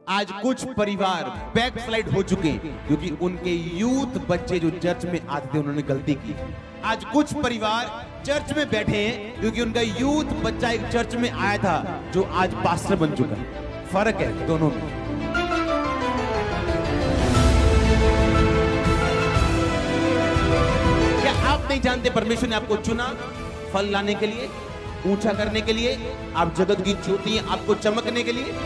आज कुछ परिवार बैकस्लाइड हो चुके हैं क्योंकि उनके यूथ बच्चे जो चर्च में आते थे उन्होंने गलती की। आज कुछ परिवार चर्च में बैठे हैं क्योंकि उनका यूथ बच्चा एक चर्च में आया था जो आज पास्टर बन चुका है। फर्क है दोनों में। क्या आप नहीं जानते परमेश्वर ने आपको चुना फल लाने के लिए, ऊंचा करने के लिए, आप जगत की ज्योति हैं, आपको चमकने के लिए।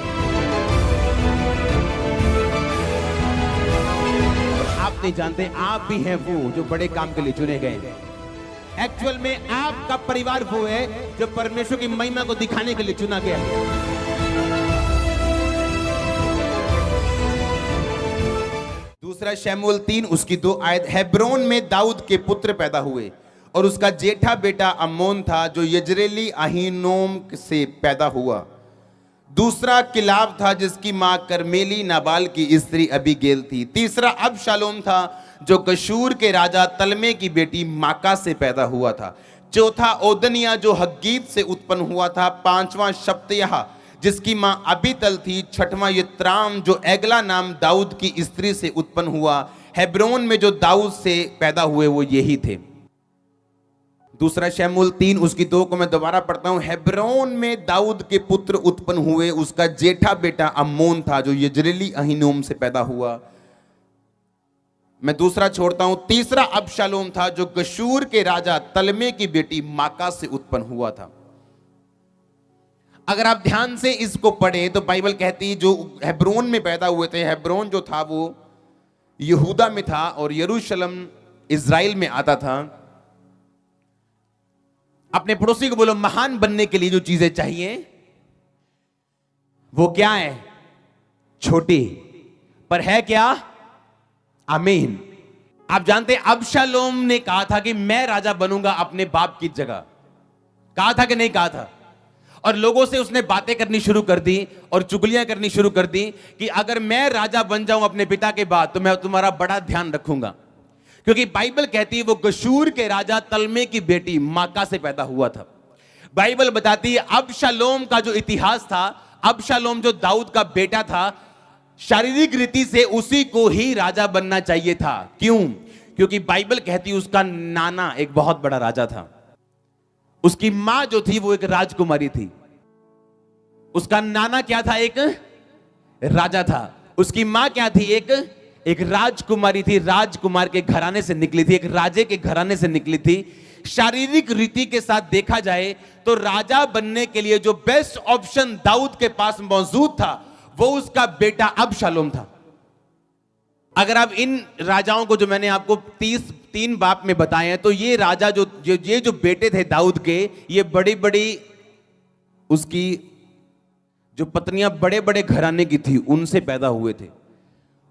आप नहीं जानते आप भी हैं वो जो बड़े काम के लिए चुने गए हैं। एक्चुअल में आपका परिवार वो है जो परमेश्वर की महिमा को दिखाने के लिए चुना गया है। दूसरा शमूएल 3 उसकी 2 आयत। हेब्रोन में दाऊद के पुत्र पैदा हुए और उसका जेठा बेटा अम्मोन था जो यजरेली अहीनोम से पैदा हुआ। दूसरा किलाब था जिसकी मां करमेली नाबाल की स्त्री अबीगेल थी। तीसरा अबशालोम था जो गशूर के राजा तलमे की बेटी माका से पैदा हुआ था। चौथा ओदनिया जो हग्गीत से उत्पन्न हुआ था। पांचवा शप्तयाह जिसकी मां अबीतल थी। छठवां यत्राम जो एगला नाम दाऊद की स्त्री से उत्पन्न हुआ। हेब्रोन में जो दाऊद से पैदा हुए वो यही थे। दूसरा शमूएल 3 उसकी 2 को मैं दोबारा पढ़ता हूं। हेब्रोन में दाऊद के पुत्र उत्पन्न हुए, उसका जेठा बेटा अम्मोन था जो यजरेली अहीनोम से पैदा हुआ। मैं दूसरा छोड़ता हूं। तीसरा अबशालोम था जो गशूर के राजा तलमे की बेटी माका से उत्पन्न हुआ था। अगर आप ध्यान से इसको पढ़े तो बाइबल कहती है जो हेब्रोन में पैदा हुए थे, हेब्रोन जो था वो यहूदा में था और यरूशलेम इज़राइल में आता था। अपने पड़ोसी को बोलो महान बनने के लिए जो चीजें चाहिए वो क्या है? छोटी पर है क्या? आमीन। आप जानते हैं अबशालोम ने कहा था कि मैं राजा बनूंगा अपने बाप की जगह। कहा था कि नहीं कहा था? और लोगों से उसने बातें करनी शुरू कर दी और चुगलियां करनी शुरू कर दी कि अगर मैं राजा बन जाऊं अपने पिता के बाद तो मैं तुम्हारा बड़ा ध्यान रखूंगा। क्योंकि बाइबल कहती है वो गशूर के राजा तलमे की बेटी माका से पैदा हुआ था। बाइबल बताती है अबशालोम का जो इतिहास था, अबशालोम जो दाऊद का बेटा था, शारीरिक रीति से उसी को ही राजा बनना चाहिए था। क्यों? क्योंकि बाइबल कहती है उसका नाना एक बहुत बड़ा राजा था। उसकी मां जो थी वो एक राजकुमारी थी। उसका नाना क्या था? एक राजा था। उसकी मां क्या थी? एक राजकुमारी थी। राजकुमार के घराने से निकली थी, एक राजे के घराने से निकली थी। शारीरिक रीति के साथ देखा जाए तो राजा बनने के लिए जो बेस्ट ऑप्शन दाऊद के पास मौजूद था वो उसका बेटा अबशालोम था। अगर आप इन राजाओं को जो मैंने आपको 3 बाप में बताए हैं तो ये राजा जो बेटे थे दाऊद के, ये बड़ी बड़ी उसकी जो पत्नियां बड़े बड़े घराने की थी उनसे पैदा हुए थे।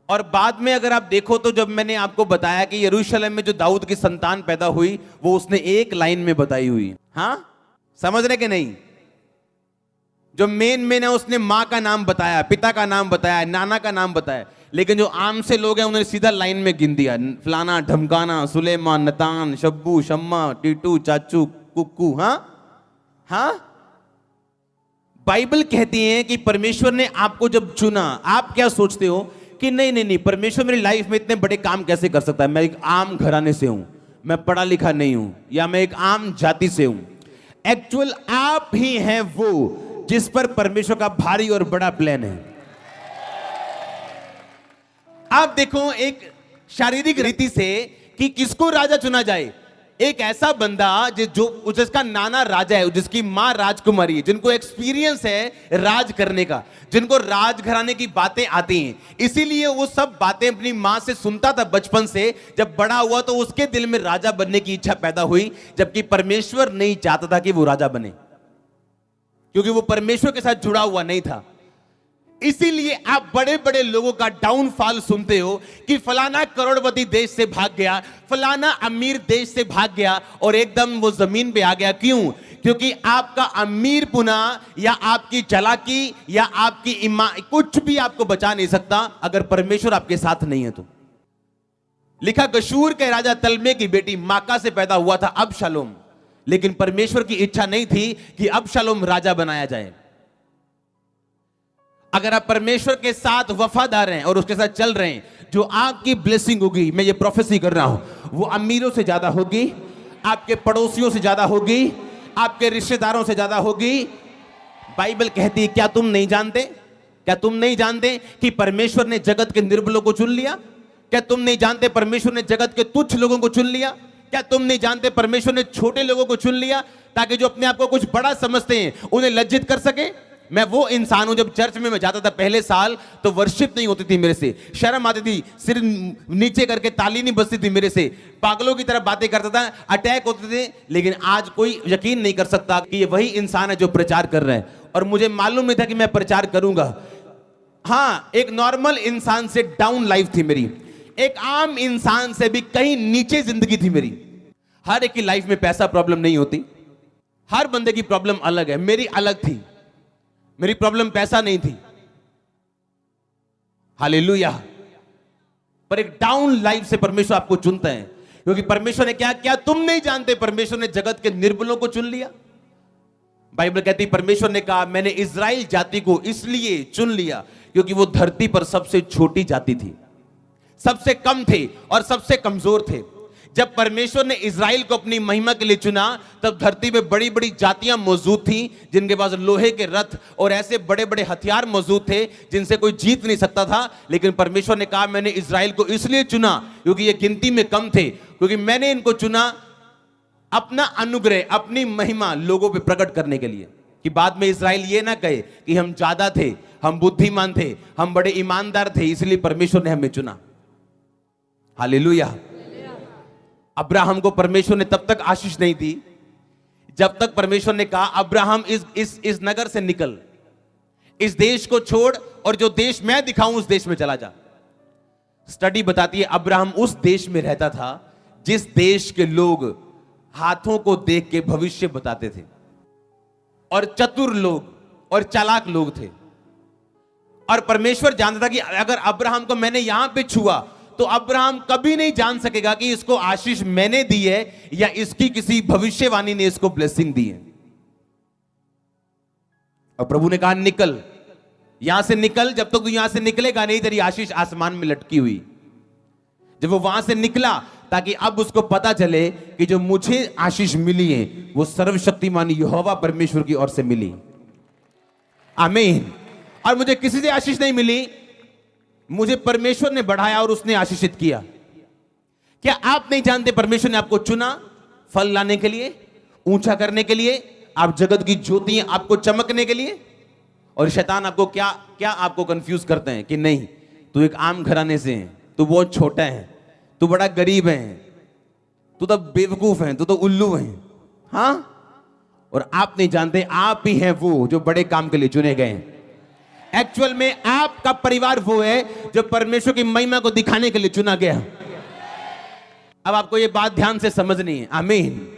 और बाद में अगर आप देखो तो जब मैंने आपको बताया कि यरूशलेम में जो दाऊद की संतान पैदा हुई वो उसने एक लाइन में बताई हुई। हाँ, समझ रहे कि नहीं? जो मेन है उसने मां का नाम बताया, पिता का नाम बताया, नाना का नाम बताया, लेकिन जो आम से लोग हैं उन्होंने सीधा लाइन में गिन दिया। फलाना ढमकाना, सुलेमान, नतान, शब्बू, शम्मा, टीटू, चाचू, कुक्कू। हाँ, बाइबल कहती है कि परमेश्वर ने आपको जब चुना, आप क्या सोचते हो कि नहीं, परमेश्वर मेरी लाइफ में इतने बड़े काम कैसे कर सकता है? मैं एक आम घराने से हूं, मैं पढ़ा लिखा नहीं हूं, या मैं एक आम जाति से हूं। एक्चुअल आप ही हैं वो जिस पर परमेश्वर का भारी और बड़ा प्लान है। आप देखो एक शारीरिक रीति से कि किसको राजा चुना जाए। एक ऐसा बंदा जिसका नाना राजा है, जिसकी मां राजकुमारी है, जिनको एक्सपीरियंस है राज करने का, जिनको राजघराने की बातें आती हैं। इसीलिए वो सब बातें अपनी मां से सुनता था बचपन से। जब बड़ा हुआ तो उसके दिल में राजा बनने की इच्छा पैदा हुई, जबकि परमेश्वर नहीं चाहता था कि वो राजा बने, क्योंकि वो परमेश्वर के साथ जुड़ा हुआ नहीं था। इसीलिए आप बड़े बड़े लोगों का डाउनफॉल सुनते हो कि फलाना करोड़पति देश से भाग गया, फलाना अमीर देश से भाग गया और एकदम वो जमीन पे आ गया। क्यों? क्योंकि आपका अमीर पुना या आपकी चालाकी या आपकी कुछ भी आपको बचा नहीं सकता अगर परमेश्वर आपके साथ नहीं है तो। लिखा गशूर के राजा तलमे की बेटी माका से पैदा हुआ था अबशालोम, लेकिन परमेश्वर की इच्छा नहीं थी कि अबशालोम राजा बनाया जाए। अगर आप परमेश्वर के साथ वफादार हैं और उसके साथ चल रहे हैं, जो आपकी ब्लेसिंग होगी, मैं ये प्रोफेसी कर रहा हूं, वो अमीरों से ज्यादा होगी, आपके पड़ोसियों से ज्यादा होगी, आपके रिश्तेदारों से ज्यादा होगी। बाइबल कहती है, क्या तुम नहीं जानते, क्या तुम नहीं जानते कि परमेश्वर ने जगत के निर्बलों को चुन लिया? क्या तुम नहीं जानते परमेश्वर ने जगत के तुच्छ लोगों को चुन लिया? क्या तुम नहीं जानते परमेश्वर ने छोटे लोगों को चुन लिया, ताकि जो अपने आप को कुछ बड़ा समझते हैं उन्हें लज्जित कर सके? मैं वो इंसान हूं, जब चर्च में मैं जाता था पहले साल, तो वर्शिप नहीं होती थी मेरे से, शर्म आती थी, सिर नीचे करके ताली नहीं बजती थी मेरे से, पागलों की तरह बातें करता था, अटैक होते थे। लेकिन आज कोई यकीन नहीं कर सकता कि ये वही इंसान है जो प्रचार कर रहे हैं, और मुझे मालूम नहीं था कि मैं प्रचार करूंगा। हाँ, एक नॉर्मल इंसान से डाउन लाइफ थी मेरी, एक आम इंसान से भी कहीं नीचे जिंदगी थी मेरी। हर एक की लाइफ में पैसा प्रॉब्लम नहीं होती, हर बंदे की प्रॉब्लम अलग है। मेरी अलग थी, मेरी प्रॉब्लम पैसा नहीं थी, हालेलुया। पर एक डाउन लाइफ से परमेश्वर आपको चुनता है, क्योंकि परमेश्वर ने क्या तुम नहीं जानते परमेश्वर ने जगत के निर्बलों को चुन लिया। बाइबल कहती है, परमेश्वर ने कहा, मैंने इस्राएल जाति को इसलिए चुन लिया क्योंकि वो धरती पर सबसे छोटी जाति थी, सबसे कम थे और सबसे कमजोर थे। जब परमेश्वर ने इज़राइल को अपनी महिमा के लिए चुना, तब धरती में बड़ी बड़ी जातियां मौजूद थीं, जिनके पास लोहे के रथ और ऐसे बड़े बड़े हथियार मौजूद थे जिनसे कोई जीत नहीं सकता था। लेकिन परमेश्वर ने कहा, मैंने इज़राइल को इसलिए चुना क्योंकि ये गिनती में कम थे, क्योंकि मैंने इनको चुना अपना अनुग्रह, अपनी महिमा लोगों पे प्रकट करने के लिए, कि बाद में इज़राइल ये ना कहे कि हम ज्यादा थे, हम बुद्धिमान थे, हम बड़े ईमानदार थे, इसलिए परमेश्वर ने हमें चुना। हालेलुया। अब्राहम को परमेश्वर ने तब तक आशीष नहीं दी जब तक परमेश्वर ने कहा, अब्राहम इस नगर से निकल, इस देश को छोड़, और जो देश मैं दिखाऊं उस देश में चला जा। स्टडी बताती है, अब्राहम उस देश में रहता था जिस देश के लोग हाथों को देख के भविष्य बताते थे, और चतुर लोग और चालाक लोग थे। और परमेश्वर जानता था कि अगर अब्राहम को मैंने यहां पे छुआ, तो अब्राहम कभी नहीं जान सकेगा कि इसको आशीष मैंने दी है या इसकी किसी भविष्यवाणी ने इसको ब्लेसिंग दी है। और प्रभु ने कहा, निकल, यहां से निकल, जब तक तू यहां से निकलेगा नहीं, तेरी आशीष आसमान में लटकी हुई। जब वो वहां से निकला, ताकि अब उसको पता चले कि जो मुझे आशीष मिली है वो सर्वशक्तिमान यहोवा परमेश्वर की ओर से मिली। आमीन। और मुझे किसी से आशीष नहीं मिली, मुझे परमेश्वर ने बढ़ाया और उसने आशीषित किया। क्या आप नहीं जानते परमेश्वर ने आपको चुना फल लाने के लिए, ऊंचा करने के लिए, आप जगत की ज्योति आपको चमकने के लिए? और शैतान आपको क्या आपको कंफ्यूज करते हैं कि नहीं, तू एक आम घराने से है, तू बहुत छोटा है, तू बड़ा गरीब है, तू तो बेवकूफ है, तू तो उल्लू है। हाँ, और आप नहीं जानते आप ही हैं वो जो बड़े काम के लिए चुने गए हैं। एक्चुअल में आपका परिवार वो है जो परमेश्वर की महिमा को दिखाने के लिए चुना गया। अब आपको ये बात ध्यान से समझनी है। आमीन।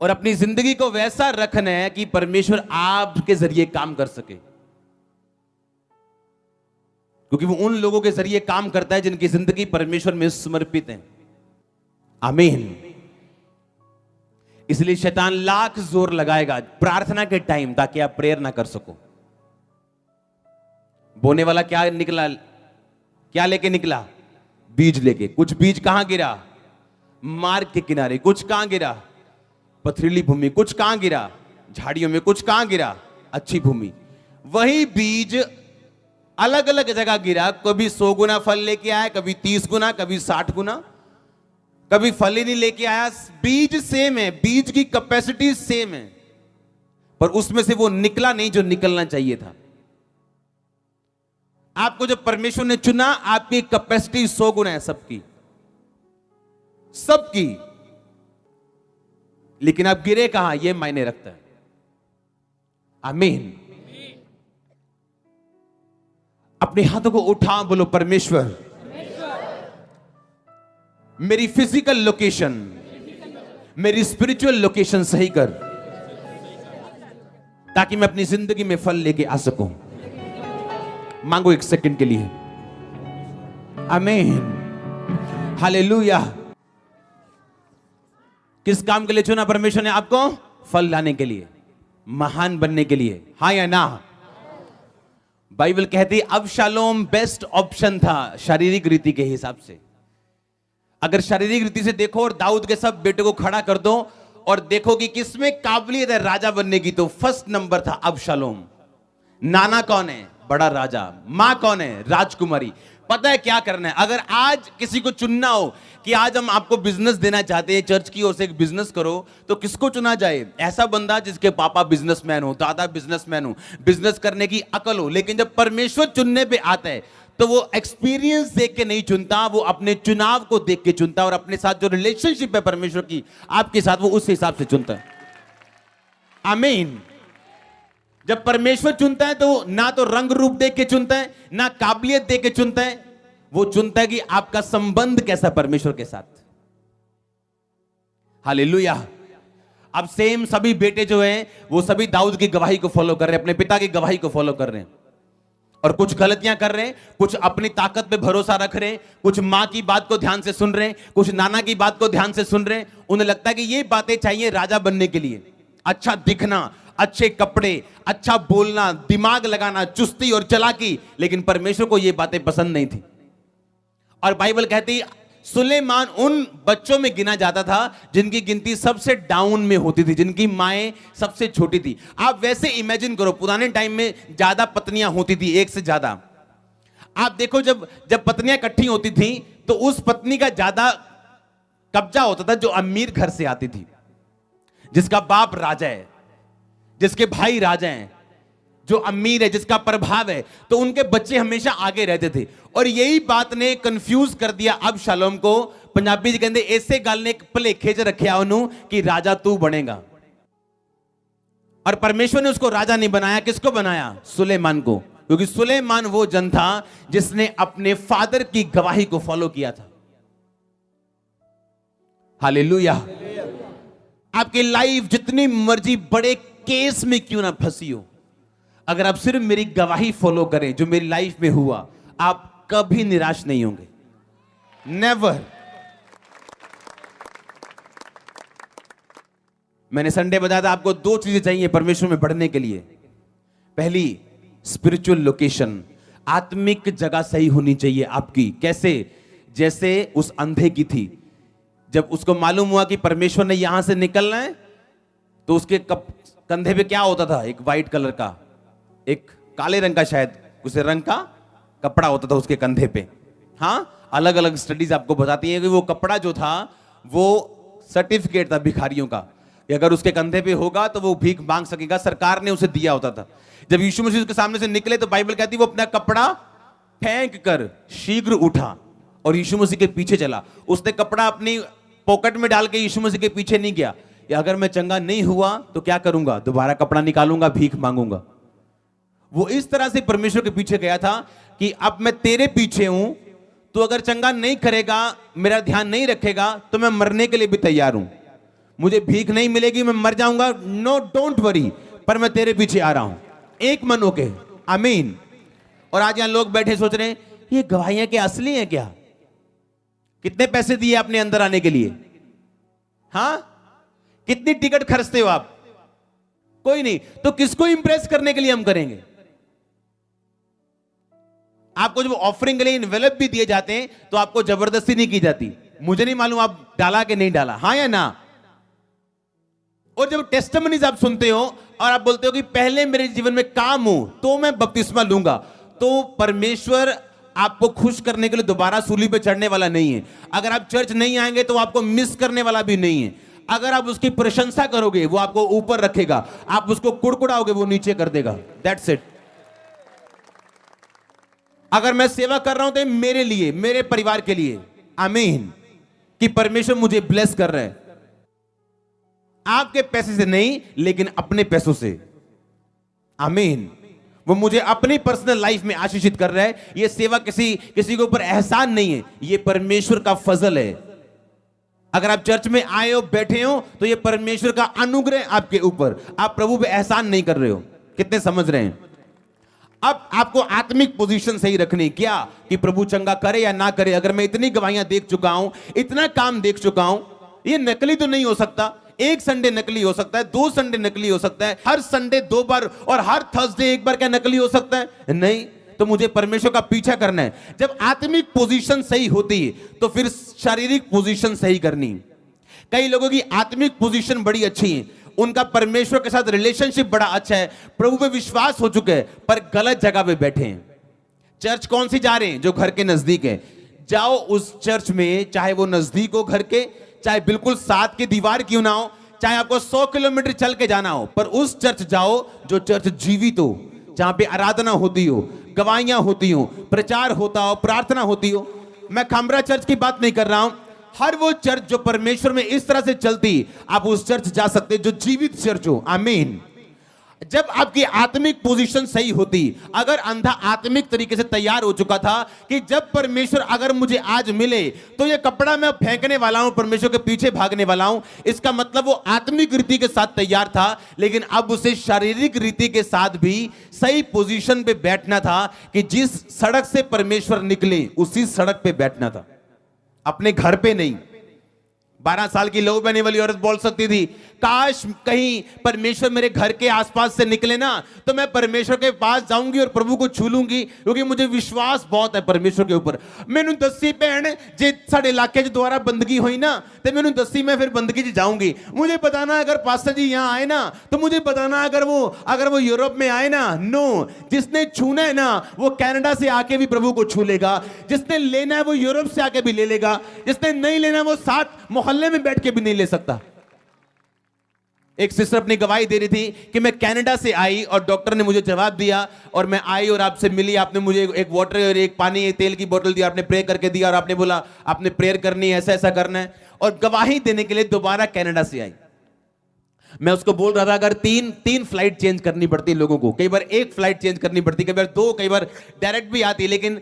और अपनी जिंदगी को वैसा रखना है कि परमेश्वर आपके जरिए काम कर सके, क्योंकि वो उन लोगों के जरिए काम करता है जिनकी जिंदगी परमेश्वर में समर्पित है। आमीन। इसलिए शैतान लाख जोर लगाएगा प्रार्थना के टाइम, ताकि आप प्रेयर ना कर सको। बोने वाला क्या निकला, क्या लेके निकला? बीज लेके। कुछ बीज कहां गिरा? मार्ग के किनारे। कुछ कहां गिरा? पथरीली भूमि। कुछ कहां गिरा? झाड़ियों में। कुछ कहां गिरा? अच्छी भूमि। वही बीज अलग अलग जगह गिरा, कभी 100 गुना फल लेके आया, कभी 30 गुना, कभी 60 गुना, कभी फल ही नहीं लेके आया। बीज सेम है, बीज की कैपेसिटी सेम है, पर उसमें से वो निकला नहीं जो निकलना चाहिए था। आपको जब परमेश्वर ने चुना, आपकी कैपेसिटी 100 गुना है, सबकी सबकी, लेकिन आप गिरे कहां, यह मायने रखता है। आमीन। अपने हाथों को उठा, बोलो, परमेश्वर मेरी फिजिकल लोकेशन, मेरी स्पिरिचुअल लोकेशन सही कर, ताकि मैं अपनी जिंदगी में फल लेके आ सकूं। मांगो 1 सेकंड के लिए। आमीन। हालेलुया। किस काम के लिए चुना परमेश्वर ने आपको? फल लाने के लिए, महान बनने के लिए। हाँ या ना? बाइबल कहती है अबशालोम बेस्ट ऑप्शन था शारीरिक रीति के हिसाब से। अगर शारीरिक रीति से देखो और दाऊद के सब बेटे को खड़ा कर दो और देखो कि किसमें काबिलियत है राजा बनने की, तो फर्स्ट नंबर था अबशालोम। नाना कौन है? बड़ा राजा। मां कौन है? राजकुमारी। पता है क्या करना है? अगर आज किसी को चुनना हो कि आज हम आपको बिजनेस देना चाहते हैं, चर्च की ओर से एक बिजनेस करो, तो किसको चुना जाए? ऐसा बंदा जिसके पापा बिजनेसमैन हो, दादा बिजनेसमैन हो, बिजनेस करने की अकल हो। लेकिन जब परमेश्वर चुनने पे आता है तो वो एक्सपीरियंस देख के नहीं चुनता, वो अपने चुनाव को देख के चुनता और अपने साथ जो रिलेशनशिप है परमेश्वर की आपके साथ, वो उस हिसाब से चुनता है। आमीन। जब परमेश्वर चुनता है तो ना तो रंग रूप देख के चुनता है, ना काबिलियत देख के चुनता है, वो चुनता है कि आपका संबंध कैसा परमेश्वर के साथ। हालेलुया। अब सेम सभी बेटे जो हैं वो सभी दाऊद की गवाही को फॉलो कर रहे हैं, अपने पिता की गवाही को फॉलो कर रहे हैं, और कुछ गलतियां कर रहे हैं, कुछ अपनी ताकत पे भरोसा रख रहे हैं, कुछ मां की बात को ध्यान से सुन रहे हैं, कुछ नाना की बात को ध्यान से सुन रहे हैं। उन्हें लगता है कि ये बातें चाहिए राजा बनने के लिए, अच्छा दिखना, अच्छे कपड़े, अच्छा बोलना, दिमाग लगाना, चुस्ती और चालाकी। लेकिन परमेश्वर को ये बातें पसंद नहीं थी। और बाइबल कहती सुलेमान उन बच्चों में गिना जाता था जिनकी गिनती सबसे डाउन में होती थी, जिनकी माएं सबसे छोटी थी। आप वैसे इमेजिन करो, पुराने टाइम में ज्यादा पत्नियां होती थी, एक से ज्यादा। आप देखो जब जब पत्नियां इकट्ठी होती थी तो उस पत्नी का ज्यादा कब्जा होता था जो अमीर घर से आती थी, जिसका बाप राजा है, जिसके भाई राजा हैं, जो अमीर है, जिसका प्रभाव है, तो उनके बच्चे हमेशा आगे रहते थे। और यही बात ने कंफ्यूज कर दिया अबशालोम को। पंजाबी जी कहते ऐसे गल ने भलेखे च रखिया उन्हों कि राजा तू बनेगा। और परमेश्वर ने उसको राजा नहीं बनाया, किसको बनाया? सुलेमान को, क्योंकि सुलेमान वो जन था जिसने अपने फादर की गवाही को फॉलो किया था। हालेलुया। आपकी लाइफ जितनी मर्जी बड़े केस में क्यों ना फंसी हो, अगर आप सिर्फ मेरी गवाही फॉलो करें जो मेरी लाइफ में हुआ, आप कभी निराश नहीं होंगे। नेवर। मैंने संडे बताया था आपको 2 चीजें चाहिए परमेश्वर में बढ़ने के लिए। पहली, स्पिरिचुअल लोकेशन, आत्मिक जगह सही होनी चाहिए आपकी। कैसे? जैसे उस अंधे की थी। जब उसको मालूम हुआ कि परमेश्वर ने यहां से निकलना है, तो उसके कंधे पे क्या होता था? एक वाइट कलर का, एक काले रंग का, शायद उसे रंग का कपड़ा होता था उसके कंधे पे। हाँ, अलग अलग स्टडीज आपको बताती हैं कि वो कपड़ा जो था वो सर्टिफिकेट था भिखारियों का, कि अगर उसके कंधे पे होगा तो वो भीख मांग सकेगा। सरकार ने उसे दिया होता था। जब यीशु मसीह उसके सामने से निकले तो बाइबल कहती वो अपना कपड़ा फेंक कर शीघ्र उठा और यीशु मसीह के पीछे चला। उसने कपड़ा अपनी पॉकेट में डाल के यीशु मसीह के पीछे नहीं गया, या अगर मैं चंगा नहीं हुआ तो क्या करूंगा? दोबारा कपड़ा निकालूंगा, भीख मांगूंगा। वो इस तरह से परमेश्वर के पीछे गया था कि अब मैं तेरे पीछे हूं, तो अगर चंगा नहीं करेगा, मेरा ध्यान नहीं रखेगा, तो मैं मरने के लिए भी तैयार हूं। मुझे भीख नहीं मिलेगी, मैं मर जाऊंगा, नो डोंट वरी, पर मैं तेरे पीछे आ रहा हूं। एक मन होके। आमीन। और आज यहां लोग बैठे सोच रहे हैं ये गवाहियां क्या असली हैं क्या? कितने पैसे दिए आपने अंदर आने के लिए? हां, कितनी टिकट खर्चते हो आप? कोई नहीं। तो किसको इंप्रेस करने के लिए हम करेंगे? आपको जब ऑफरिंग के लिए इन्वेलप भी दिए जाते हैं तो आपको जबरदस्ती नहीं की जाती। मुझे नहीं मालूम आप डाला कि नहीं डाला, हां या ना। और जब टेस्टिमनीज आप सुनते हो और आप बोलते हो कि पहले मेरे जीवन में काम हो तो मैं बपतिस्मा लूंगा, तो परमेश्वर आपको खुश करने के लिए दोबारा सूली पे चढ़ने वाला नहीं है। अगर आप चर्च नहीं आएंगे तो आपको मिस करने वाला भी नहीं है। अगर आप उसकी प्रशंसा करोगे वो आपको ऊपर रखेगा, आप उसको कुड़कुड़ाओगे वो नीचे कर देगा। That's it. अगर मैं सेवा कर रहा हूं तो मेरे लिए, मेरे परिवार के लिए। आमीन। कि परमेश्वर मुझे ब्लेस कर रहे हैं, आपके पैसे से नहीं लेकिन अपने पैसों से। आमीन। वो मुझे अपनी पर्सनल लाइफ में आशीषित कर रहा है। ये सेवा किसी के ऊपर एहसान नहीं है, ये परमेश्वर का फजल है। अगर आप चर्च में आए हो, बैठे हो, तो ये परमेश्वर का अनुग्रह आपके ऊपर। आप प्रभु पे एहसान नहीं कर रहे हो। कितने समझ रहे हैं? अब आपको आत्मिक पोजीशन सही रखनी, क्या कि प्रभु चंगा करे या ना करे। अगर मैं इतनी गवाहियां देख चुका हूं, इतना काम देख चुका हूं, ये नकली तो नहीं हो सकता। एक संडे नकली हो सकता है, 2 संडे नकली हो सकता है, हर संडे 2 बार और हर थर्सडे 1 बार क्या नकली हो सकता है? नहीं। तो मुझे परमेश्वर का पीछा करना है। जब आत्मिक पोजीशन सही होती है तो फिर शारीरिक पोजीशन सही करनी। कई लोगों की आत्मिक पोजीशन बड़ी अच्छी है, उनका परमेश्वर के साथ रिलेशनशिप बड़ा अच्छा है, प्रभु पे विश्वास हो चुके हैं, पर गलत जगह पे बैठे हैं। चर्च कौन सी जा रहे हैं? जो घर के नजदीक है। जाओ उस चर्च में, चाहे वो नजदीक हो घर के, चाहे बिल्कुल साथ की दीवार क्यों ना हो, चाहे आपको 100 किलोमीटर चल के जाना हो, पर उस चर्च जाओ जो चर्च जीवित हो, जहां पे आराधना होती हो, गवाहियां होती हो, प्रचार होता हो, प्रार्थना होती हो। मैं खामरा चर्च की बात नहीं कर रहा हूं, हर वो चर्च जो परमेश्वर में इस तरह से चलती, आप उस चर्च जा सकते जो जीवित चर्च हो। आमीन। जब आपकी आत्मिक पोजीशन सही होती, अगर अंधा आत्मिक तरीके से तैयार हो चुका था कि जब परमेश्वर अगर मुझे आज मिले तो ये कपड़ा मैं फेंकने वाला हूं, परमेश्वर के पीछे भागने वाला हूं, इसका मतलब वो आत्मिक रीति के साथ तैयार था, लेकिन अब उसे शारीरिक रीति के साथ भी सही पोजीशन पे बैठना था कि जिस सड़क से परमेश्वर निकले उसी सड़क पे बैठना था, अपने घर पे नहीं। 12 साल की लहू बहने वाली औरत बोल सकती थी, काश कहीं परमेश्वर मेरे घर के आसपास से निकले ना, तो मैं परमेश्वर के पास जाऊंगी और प्रभु को छू लूंगी, क्योंकि मुझे विश्वास बहुत है परमेश्वर के ऊपर। मैनू दसी भैन जे साडे इलाके च दोबारा बंदगी हुई ना, तो मैनू दसी मैं फिर बंदगी च जाऊंगी। मुझे बताना अगर पास्टर जी यहाँ आए ना, तो मुझे बताना अगर वो यूरोप में आए ना। नो, जिसने छूना है ना वो कनाडा से आके भी प्रभु को छू लेगा, जिसने लेना है वो यूरोप से आके भी ले लेगा, जिसने नहीं लेना वो साथ मोहल्ले में बैठ के भी नहीं ले सकता। एक सिस्टर अपनी गवाही दे रही थी कि मैं कनाडा से आई और डॉक्टर ने मुझे जवाब दिया और मैं आई और आपसे मिली, आपने मुझे एक वाटर और एक पानी एक तेल की बोतल दी, आपने प्रे करके दिया और आपने बोला आपने प्रेयर करनी है, ऐसा ऐसा करना है, और गवाही देने के लिए दोबारा कनाडा से आई। मैं उसको बोल रहा था अगर तीन फ्लाइट चेंज करनी पड़ती लोगों को, कई बार एक फ्लाइट चेंज करनी पड़ती, कई बार 2, कई बार डायरेक्ट भी आती, लेकिन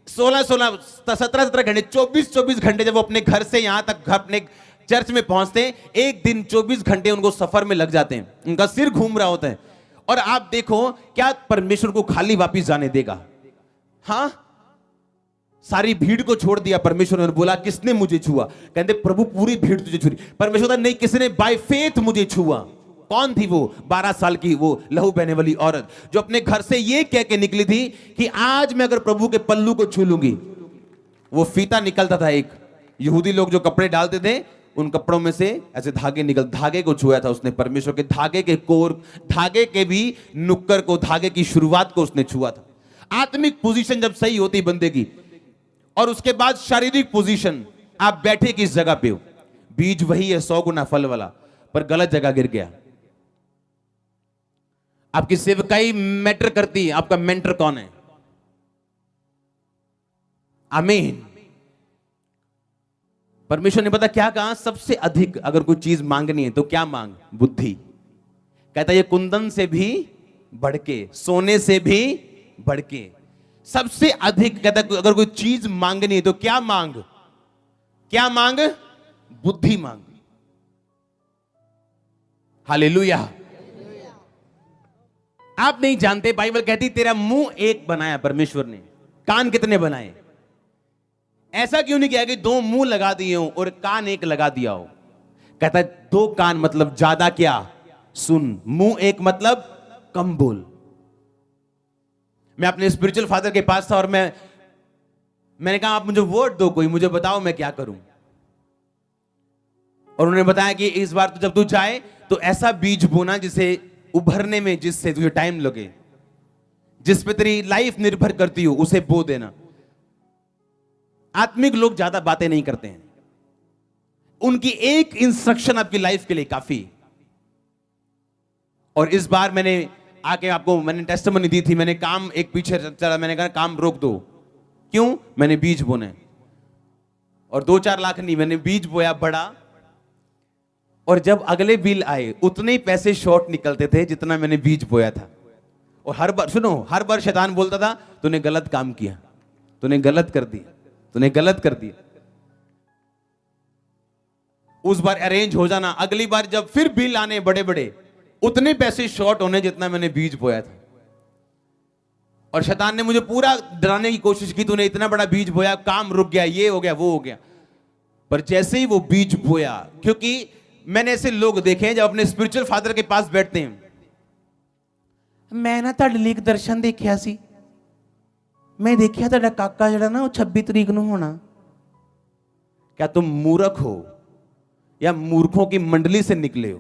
17 घंटे 24 घंटे जब वो अपने घर से यहां तक अपने चर्च में पहुंचते हैं, एक दिन 24 घंटे उनको सफर में लग जाते हैं, उनका सिर घूम रहा होता है। और आप देखो क्या परमेश्वर को खाली वापस जाने देगा? हां, सारी भीड़ को छोड़ दिया परमेश्वर ने, बोला किसने मुझे छुआ? कहते प्रभु पूरी भीड़ तुझे छुई। परमेश्वर नहीं, किसने बाय फेथ मुझे छुआ। कौन थी वो 12 साल की वो लहू बहने वाली औरत जो अपने घर से ये कह के निकली थी कि आज मैं अगर प्रभु के पल्लू को छू लूंगी। वो फीता निकलता था, एक यहूदी लोग जो कपड़े डालते थे उन कपड़ों में से ऐसे धागे को छुआ था उसने, परमेश्वर के धागे के कोर, धागे के भी नुक्कर को, धागे की शुरुआत को उसने छुआ था। आत्मिक पोजीशन जब सही होती बंदे की, और उसके बाद शारीरिक पोजीशन, आप बैठे किस जगह पे हो, बीज वही है 100 गुना फल वाला, पर गलत जगह गिर गया। आपकी सेवकाई मैटर करती है, आपका मेंटर कौन है? आमीन। परमेश्वर ने पता क्या कहा? सबसे अधिक अगर कोई चीज मांगनी है तो क्या मांग? बुद्धि। कहता ये कुंदन से भी बढ़ के, सोने से भी बढ़ के, सबसे अधिक कहता अगर कोई चीज मांगनी है तो क्या मांग? क्या मांग? बुद्धि मांग। हालेलुया। आप नहीं जानते, बाइबल कहती तेरा मुंह एक बनाया परमेश्वर ने, कान कितने बनाए? ऐसा क्यों नहीं किया कि 2 मुंह लगा दिए हो और कान एक लगा दिया हो? कहता है 2 कान मतलब ज्यादा क्या सुन, मुंह एक मतलब कम बोल। मैं अपने स्पिरिचुअल फादर के पास था और मैंने कहा आप मुझे वर्ड दो, कोई मुझे बताओ मैं क्या करूं। और उन्होंने बताया कि इस बार तो जब तू जाए तो ऐसा बीज बोना जिसे उभरने में, जिससे तुझे टाइम लगे, जिस पे तेरी लाइफ निर्भर करती हो, उसे बो देना। आत्मिक लोग ज्यादा बातें नहीं करते हैं, उनकी एक इंस्ट्रक्शन आपकी लाइफ के लिए काफी। और इस बार मैंने आके आपको मैंने टेस्टिमनी दी थी, मैंने काम एक पीछे चला, मैंने कहा काम रोक दो। क्यों? मैंने बीज बोने, और 2-4 लाख नहीं, मैंने बीज बोया बड़ा, और जब अगले बिल आए उतने ही पैसे शॉर्ट निकलते थे जितना मैंने बीज बोया था। और हर बार सुनो, हर बार शैतान बोलता था तूने गलत काम किया, तूने गलत कर दिया, तूने गलत कर दिया। उस बार अरेंज हो जाना, अगली बार जब फिर बिल आने बड़े बड़े, उतने पैसे शॉर्ट होने जितना मैंने बीज बोया था। और शैतान ने मुझे पूरा डराने की कोशिश की, तूने इतना बड़ा बीज बोया, काम रुक गया, ये हो गया, वो हो गया। पर जैसे ही वो बीज बोया, क्योंकि मैंने ऐसे लोग देखे हैं जब अपने स्पिरिचुअल फादर के पास बैठते हैं, मैं ना ਤੁਹਾਡੇ ਲਈ ਇੱਕ ਦਰਸ਼ਨ ਦੇਖਿਆ ਸੀ, मैं देखिया ਤੁਹਾਡਾ ਕਾਕਾ ਜਿਹੜਾ ਨਾ ਉਹ 26 ਤਰੀਕ ਨੂੰ ਹੋਣਾ। क्या तुम मूर्ख हो या मूर्खों की मंडली से निकले हो?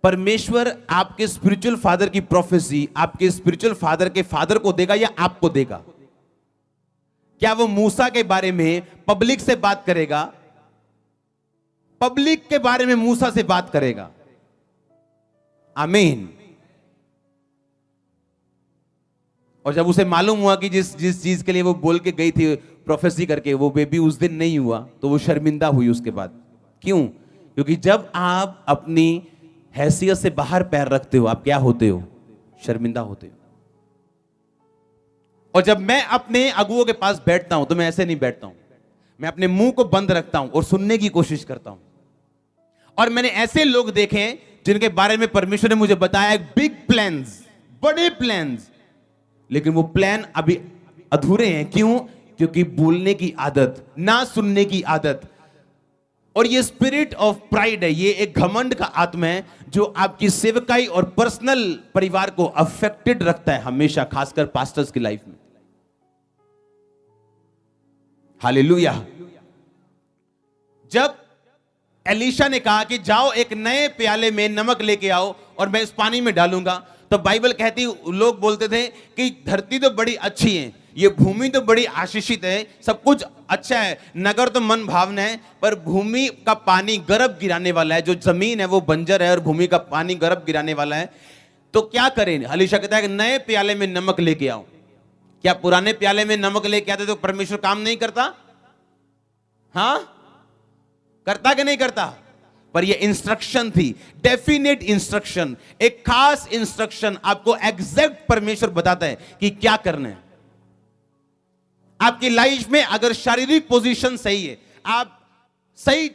परमेश्वर आपके स्पिरिचुअल फादर की प्रोफेसी आपके स्पिरिचुअल फादर के फादर को देगा या आपको देगा? क्या वो मूसा के बारे में पब्लिक से बात करेगा? पब्लिक के बारे में मूसा से बात करेगा? आमीन। और जब उसे मालूम हुआ कि जिस चीज के लिए वो बोल के गई थी प्रोफेसी करके, वो बेबी उस दिन नहीं हुआ, तो वो शर्मिंदा हुई उसके बाद। क्यों? क्योंकि जब आप अपनी हैसियत से बाहर पैर रखते हो, आप क्या होते हो? शर्मिंदा होते हो। और जब मैं अपने अगुओं के पास बैठता हूं तो मैं ऐसे नहीं बैठता हूं, मैं अपने मुंह को बंद रखता हूं और सुनने की कोशिश करता हूं। और मैंने ऐसे लोग देखे हैं जिनके बारे में परमेश्वर ने मुझे बताया बिग प्लान्स, बड़े प्लान्स, लेकिन वो प्लान अभी अधूरे हैं। क्यों? क्योंकि बोलने की आदत, ना सुनने की आदत। और ये स्पिरिट ऑफ प्राइड है, ये एक घमंड का आत्मा है जो आपकी सेवकाई और पर्सनल परिवार को अफेक्टेड रखता है हमेशा, खासकर पास्टर्स की लाइफ में। हालेलुया। जब एलीशा ने कहा कि जाओ एक नए प्याले में नमक लेके आओ और मैं इस पानी में डालूंगा, तो बाइबल कहती, लोग बोलते थे कि धरती तो बड़ी अच्छी है, ये भूमि तो बड़ी आशीषित है, सब कुछ अच्छा है, नगर तो मन भावना है, पर भूमि का पानी गर्भ गिराने वाला है। जो जमीन है वो बंजर है और भूमि का पानी गर्भ गिराने वाला है, तो क्या करें? एलीशा कहता है कि नए प्याले में नमक लेके आओ। क्या पुराने प्याले में नमक लेके आते तो परमेश्वर काम नहीं करता? हाँ, करता कि नहीं करता? पर ये इंस्ट्रक्शन थी, डेफिनेट इंस्ट्रक्शन, एक खास इंस्ट्रक्शन। आपको एग्जैक्ट परमेश्वर बताता है कि क्या करना है आपकी लाइफ में। अगर शारीरिक पोजीशन सही है, आप सही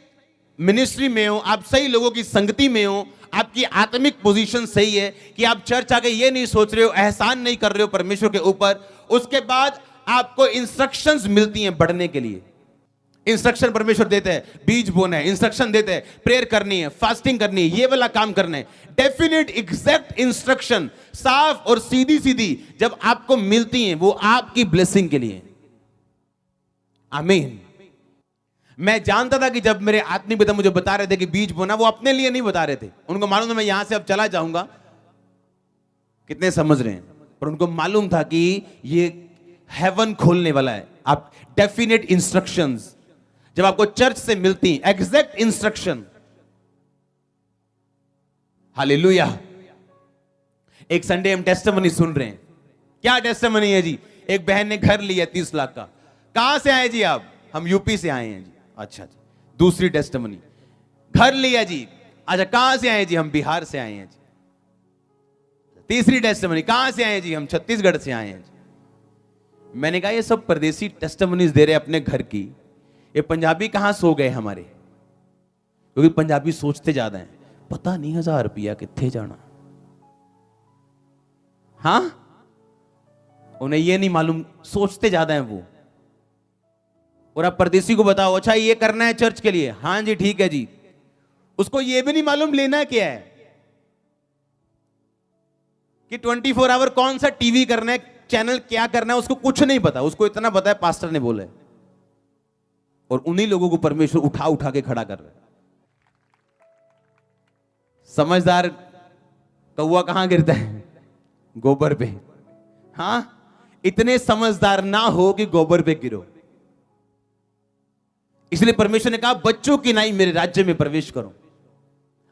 मिनिस्ट्री में हो, आप सही लोगों की संगति में हो, आपकी आत्मिक पोजीशन सही है कि आप चर्च आके ये नहीं सोच रहे हो, एहसान नहीं कर रहे हो परमेश्वर के ऊपर, उसके बाद आपको इंस्ट्रक्शंस मिलती हैं बढ़ने के लिए। इंस्ट्रक्शन परमेश्वर देते हैं, बीज बोना है, इंस्ट्रक्शन देते हैं, प्रेयर करनी है, फास्टिंग करनी है, ये वाला काम करना है। डेफिनेट एग्जैक्ट इंस्ट्रक्शन, साफ और सीधी सीधी जब आपको मिलती हैं, वो आपकी ब्लेसिंग के लिए। आमीन। मैं जानता था कि जब मेरे आत्मिक पिता मुझे बता रहे थे कि बीज बोना, वो अपने लिए नहीं बता रहे थे। उनको मालूम था मैं यहां से अब चला जाऊंगा, कितने समझ रहे हैं, पर उनको मालूम था कि ये हेवन खोलने वाला है। आप डेफिनेट इंस्ट्रक्शंस जब आपको चर्च से मिलती, एग्जैक्ट इंस्ट्रक्शन। हालेलुया। एक संडे हम टेस्टिमनी सुन रहे हैं। क्या टेस्टिमनी है जी? एक बहन ने घर लिया 30 लाख का। कहां से आए जी आप? हम यूपी से आए हैं जी। अच्छा जी। दूसरी टेस्टिमनी, घर लिया जी। अच्छा, कहां से आए जी? हम बिहार से आए हैं जी। तीसरी टेस्टिमनी, कहां से आए जी? हम छत्तीसगढ़ से आए हैं जी। मैंने कहा ये सब परदेसी टेस्टिमनीज दे रहे अपने घर की, ये पंजाबी कहां सो गए हमारे? क्योंकि पंजाबी सोचते ज्यादा हैं, पता नहीं 1000 रुपया कितने जाना। हां, उन्हें ये नहीं मालूम, सोचते ज्यादा हैं वो। और आप परदेसी को बताओ, अच्छा ये करना है चर्च के लिए, हां जी ठीक है जी, उसको ये भी नहीं मालूम लेना क्या है, कि 24 आवर कौन सा टीवी करना है, चैनल क्या करना है, उसको कुछ नहीं पता। उसको इतना पता है पास्टर ने बोला है। और उन्हीं लोगों को परमेश्वर उठा उठा के खड़ा कर रहा है। समझदार कौवा कहां गिरता है? गोबर पे। हां, इतने समझदार ना हो कि गोबर पे गिरो। इसलिए परमेश्वर ने कहा बच्चों की नाई मेरे राज्य में प्रवेश करो।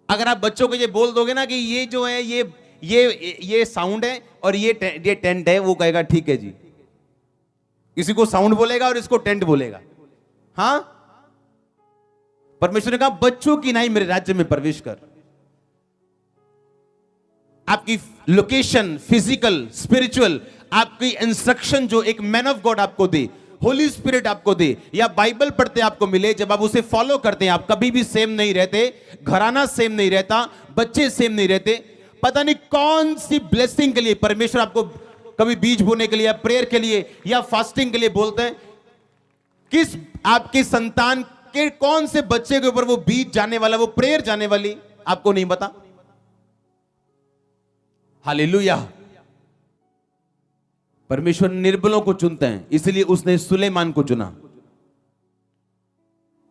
अगर आप बच्चों को ये बोल दोगे ना कि ये जो है ये साउंड है और ये टेंट है, वो कहेगा ठीक है जी। किसी को साउंड बोलेगा और इसको टेंट बोलेगा। हां, परमेश्वर ने कहा बच्चों की नाई मेरे राज्य में प्रवेश कर। आपकी लोकेशन, फिजिकल, स्पिरिचुअल, आपकी इंस्ट्रक्शन जो एक मैन ऑफ गॉड आपको दे, होली स्पिरिट आपको दे, या बाइबल पढ़ते आपको मिले, जब आप उसे फॉलो करते हैं, आप कभी भी सेम नहीं रहते। घराना सेम नहीं रहता, बच्चे सेम नहीं रहते। पता नहीं कौन सी ब्लेसिंग के लिए परमेश्वर आपको कभी बीज बोने के लिए, प्रेयर के लिए या फास्टिंग के लिए बोलते हैं। किस आपके संतान आपके कौन से बच्चे के ऊपर वो बीज जाने वाला, वो प्रेयर जाने वाली, आपको नहीं पता। हालेलुया। परमेश्वर निर्बलों को चुनते हैं, इसलिए उसने सुलेमान को चुना,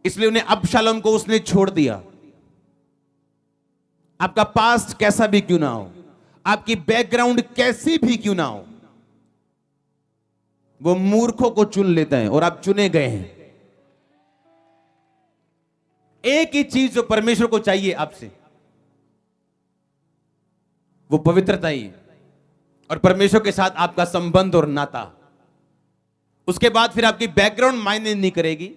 इसलिए उन्हें अबशालोम को उसने छोड़ दिया। आपका पास्ट कैसा भी क्यों ना हो, आपकी बैकग्राउंड कैसी भी क्यों ना हो, वो मूर्खों को चुन लेते हैं और आप चुने गए हैं। एक ही चीज जो परमेश्वर को चाहिए आपसे, वो पवित्रता ही है और परमेश्वर के साथ आपका संबंध और नाता। उसके बाद फिर आपकी बैकग्राउंड मायने नहीं करेगी,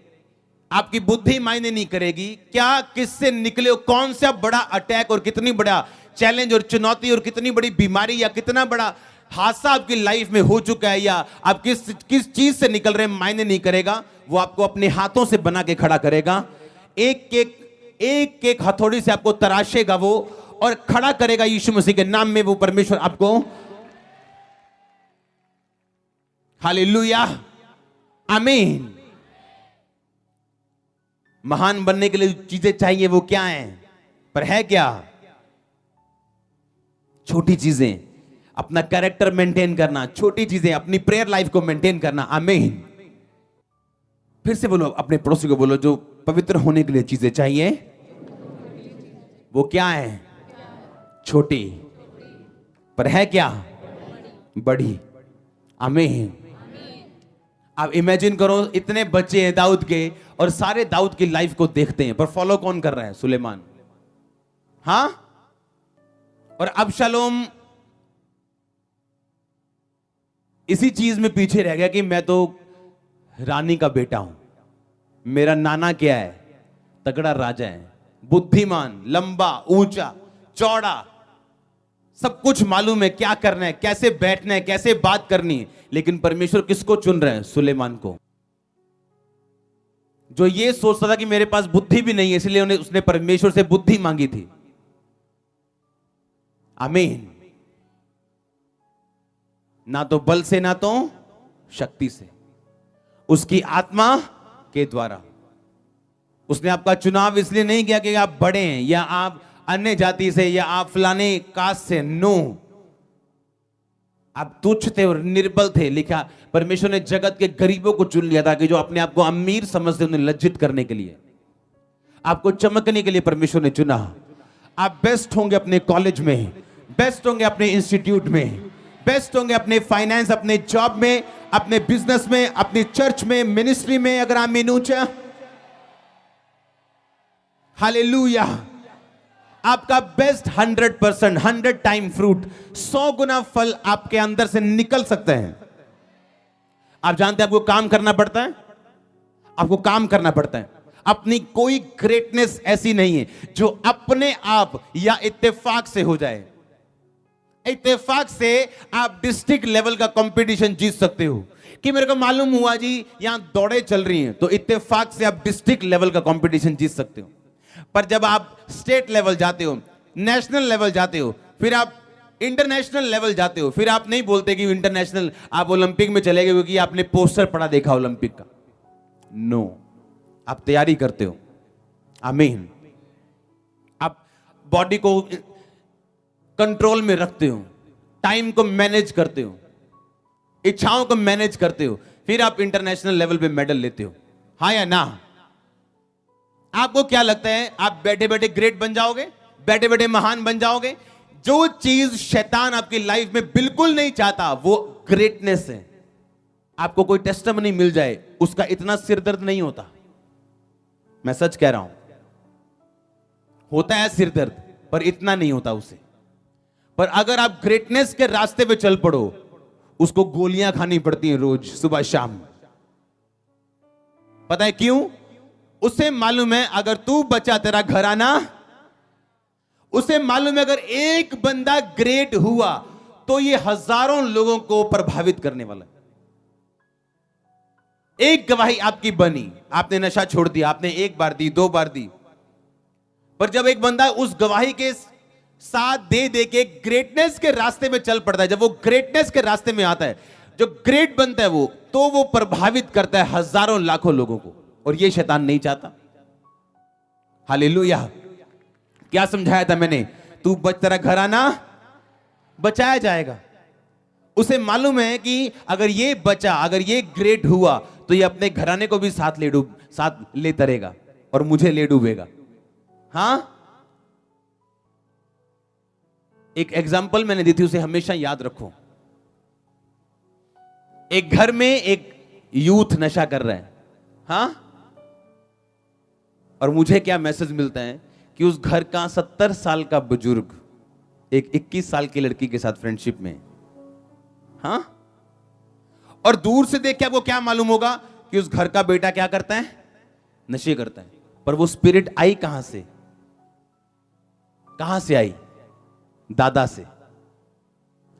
आपकी बुद्धि मायने नहीं करेगी, क्या किससे निकले हो, कौन सा बड़ा अटैक और कितनी बड़ा चैलेंज और चुनौती और कितनी बड़ी बीमारी या कितना बड़ा हादसा आपकी लाइफ में हो चुका है, या आप किस चीज से निकल रहे हैं, मायने नहीं करेगा। वो आपको अपने हाथों से बना के खड़ा करेगा, एक एक हथौड़ी से आपको तराशेगा वो और खड़ा करेगा यीशु मसीह के नाम में। वो परमेश्वर आपको, हालेलुया, आमीन। महान बनने के लिए चीजें चाहिए वो क्या हैं, पर है क्या? छोटी चीजें, अपना कैरेक्टर मेंटेन करना, छोटी चीजें, अपनी प्रेयर लाइफ को मेंटेन करना। आमीन। फिर से बोलो, अपने पड़ोसी को बोलो, जो पवित्र होने के लिए चीजें चाहिए वो क्या है? छोटी, पर है क्या? बड़ी। आमीन। आप इमेजिन करो, इतने बच्चे हैं दाऊद के और सारे दाऊद की लाइफ को देखते हैं, पर फॉलो कौन कर रहा है? सुलेमान। हां, और अबशालोम इसी चीज में पीछे रह गया कि मैं तो रानी का बेटा हूं, मेरा नाना क्या है? तगड़ा राजा है, बुद्धिमान, लंबा, ऊंचा, चौड़ा, सब कुछ मालूम है, क्या करना है, कैसे बैठना है, कैसे बात करनी है। लेकिन परमेश्वर किसको चुन रहे हैं? सुलेमान को, जो ये सोचता था कि मेरे पास बुद्धि भी नहीं है, इसलिए उसने परमेश्वर से बुद्धि मांगी थी। आमीन। ना तो बल से ना तो शक्ति से, उसकी आत्मा के द्वारा। उसने आपका चुनाव इसलिए नहीं किया कि आप बड़े हैं या आप अन्य जाति से या आप फलाने कास्ट से। नो, आप तुच्छ थे और निर्बल थे। लिखा, परमेश्वर ने जगत के गरीबों को चुन लिया था कि जो अपने आप को अमीर समझते उन्हें लज्जित करने के लिए, आपको चमकने के लिए परमेश्वर ने चुना। आप बेस्ट होंगे अपने कॉलेज में, बेस्ट होंगे अपने इंस्टीट्यूट में, बेस्ट होंगे अपने फाइनेंस, अपने जॉब में, अपने बिजनेस में, अपनी चर्च में, मिनिस्ट्री में, अगर आप मीनूचा। हालेलुया। आपका बेस्ट 100%, 100 टाइम फ्रूट, 100 गुना फल आपके अंदर से निकल सकते हैं। आप जानते हैं आपको काम करना पड़ता है, आपको काम करना पड़ता है। अपनी कोई ग्रेटनेस ऐसी नहीं है जो अपने आप या इत्तेफाक से हो जाए। इत्तेफाक से आप डिस्ट्रिक्ट लेवल का कंपटीशन जीत सकते हो कि मेरे को मालूम हुआ जी यहां दौड़े चल रही हैं, तो इत्तेफाक से आप डिस्ट्रिक्ट लेवल का कंपटीशन जीत सकते हो। पर जब आप स्टेट लेवल जाते हो, नेशनल लेवल जाते हो, फिर आप इंटरनेशनल लेवल जाते हो, फिर आप नहीं बोलते कि इंटरनेशनल, आप ओलंपिक में चले गए क्योंकि आपने पोस्टर पढ़ा देखा ओलंपिक का। नो, आप तैयारी करते हो। आमीन। आप बॉडी को कंट्रोल में रखते हो, टाइम को मैनेज करते हो, इच्छाओं को मैनेज करते हो, फिर आप इंटरनेशनल लेवल पे मेडल लेते हो। हाँ या ना? आपको क्या लगता है आप बैठे बैठे ग्रेट बन जाओगे, बैठे बैठे महान बन जाओगे? जो चीज शैतान आपकी लाइफ में बिल्कुल नहीं चाहता वो ग्रेटनेस है। आपको कोई टेस्टिमनी मिल जाए, उसका इतना सिरदर्द नहीं होता। मैं सच कह रहा हूं, होता है सिरदर्द, पर इतना नहीं होता उसे। पर अगर आप ग्रेटनेस के रास्ते पे चल पड़ो, उसको गोलियां खानी पड़ती हैं रोज, सुबह शाम। पता है क्यों? उसे मालूम है अगर तू बचा तेरा घराना, उसे मालूम है अगर एक बंदा ग्रेट हुआ तो ये हजारों लोगों को प्रभावित करने वाला है। एक गवाही आपकी बनी, आपने नशा छोड़ दिया, आपने एक बार दी, 2 बार दी, पर जब एक बंदा उस गवाही के साथ दे दे के ग्रेटनेस के रास्ते में चल पड़ता है, जब वो ग्रेटनेस के रास्ते में आता है, जो ग्रेट बनता है वो, तो वो प्रभावित करता है हजारों लाखों लोगों को। और ये शैतान नहीं चाहता। हालेलुया। क्या समझाया था मैंने? तू बच, तेरा घराना बचाया जाएगा। उसे मालूम है कि अगर ये बचा, अगर ये ग्रेट हुआ, तो ये अपने घराने को भी साथ ले तरेगा और मुझे ले डूबेगा। हां, एक एग्जाम्पल मैंने दी थी, उसे हमेशा याद रखो। एक घर में एक यूथ नशा कर रहा है, हां, और मुझे क्या मैसेज मिलता है कि उस घर का 70 साल का बुजुर्ग एक 21 साल की लड़की के साथ फ्रेंडशिप में, हां, और दूर से देख के आपको क्या मालूम होगा कि उस घर का बेटा क्या करता है? नशे करता है। पर वो स्पिरिट आई कहां से? कहां से आई? दादा से।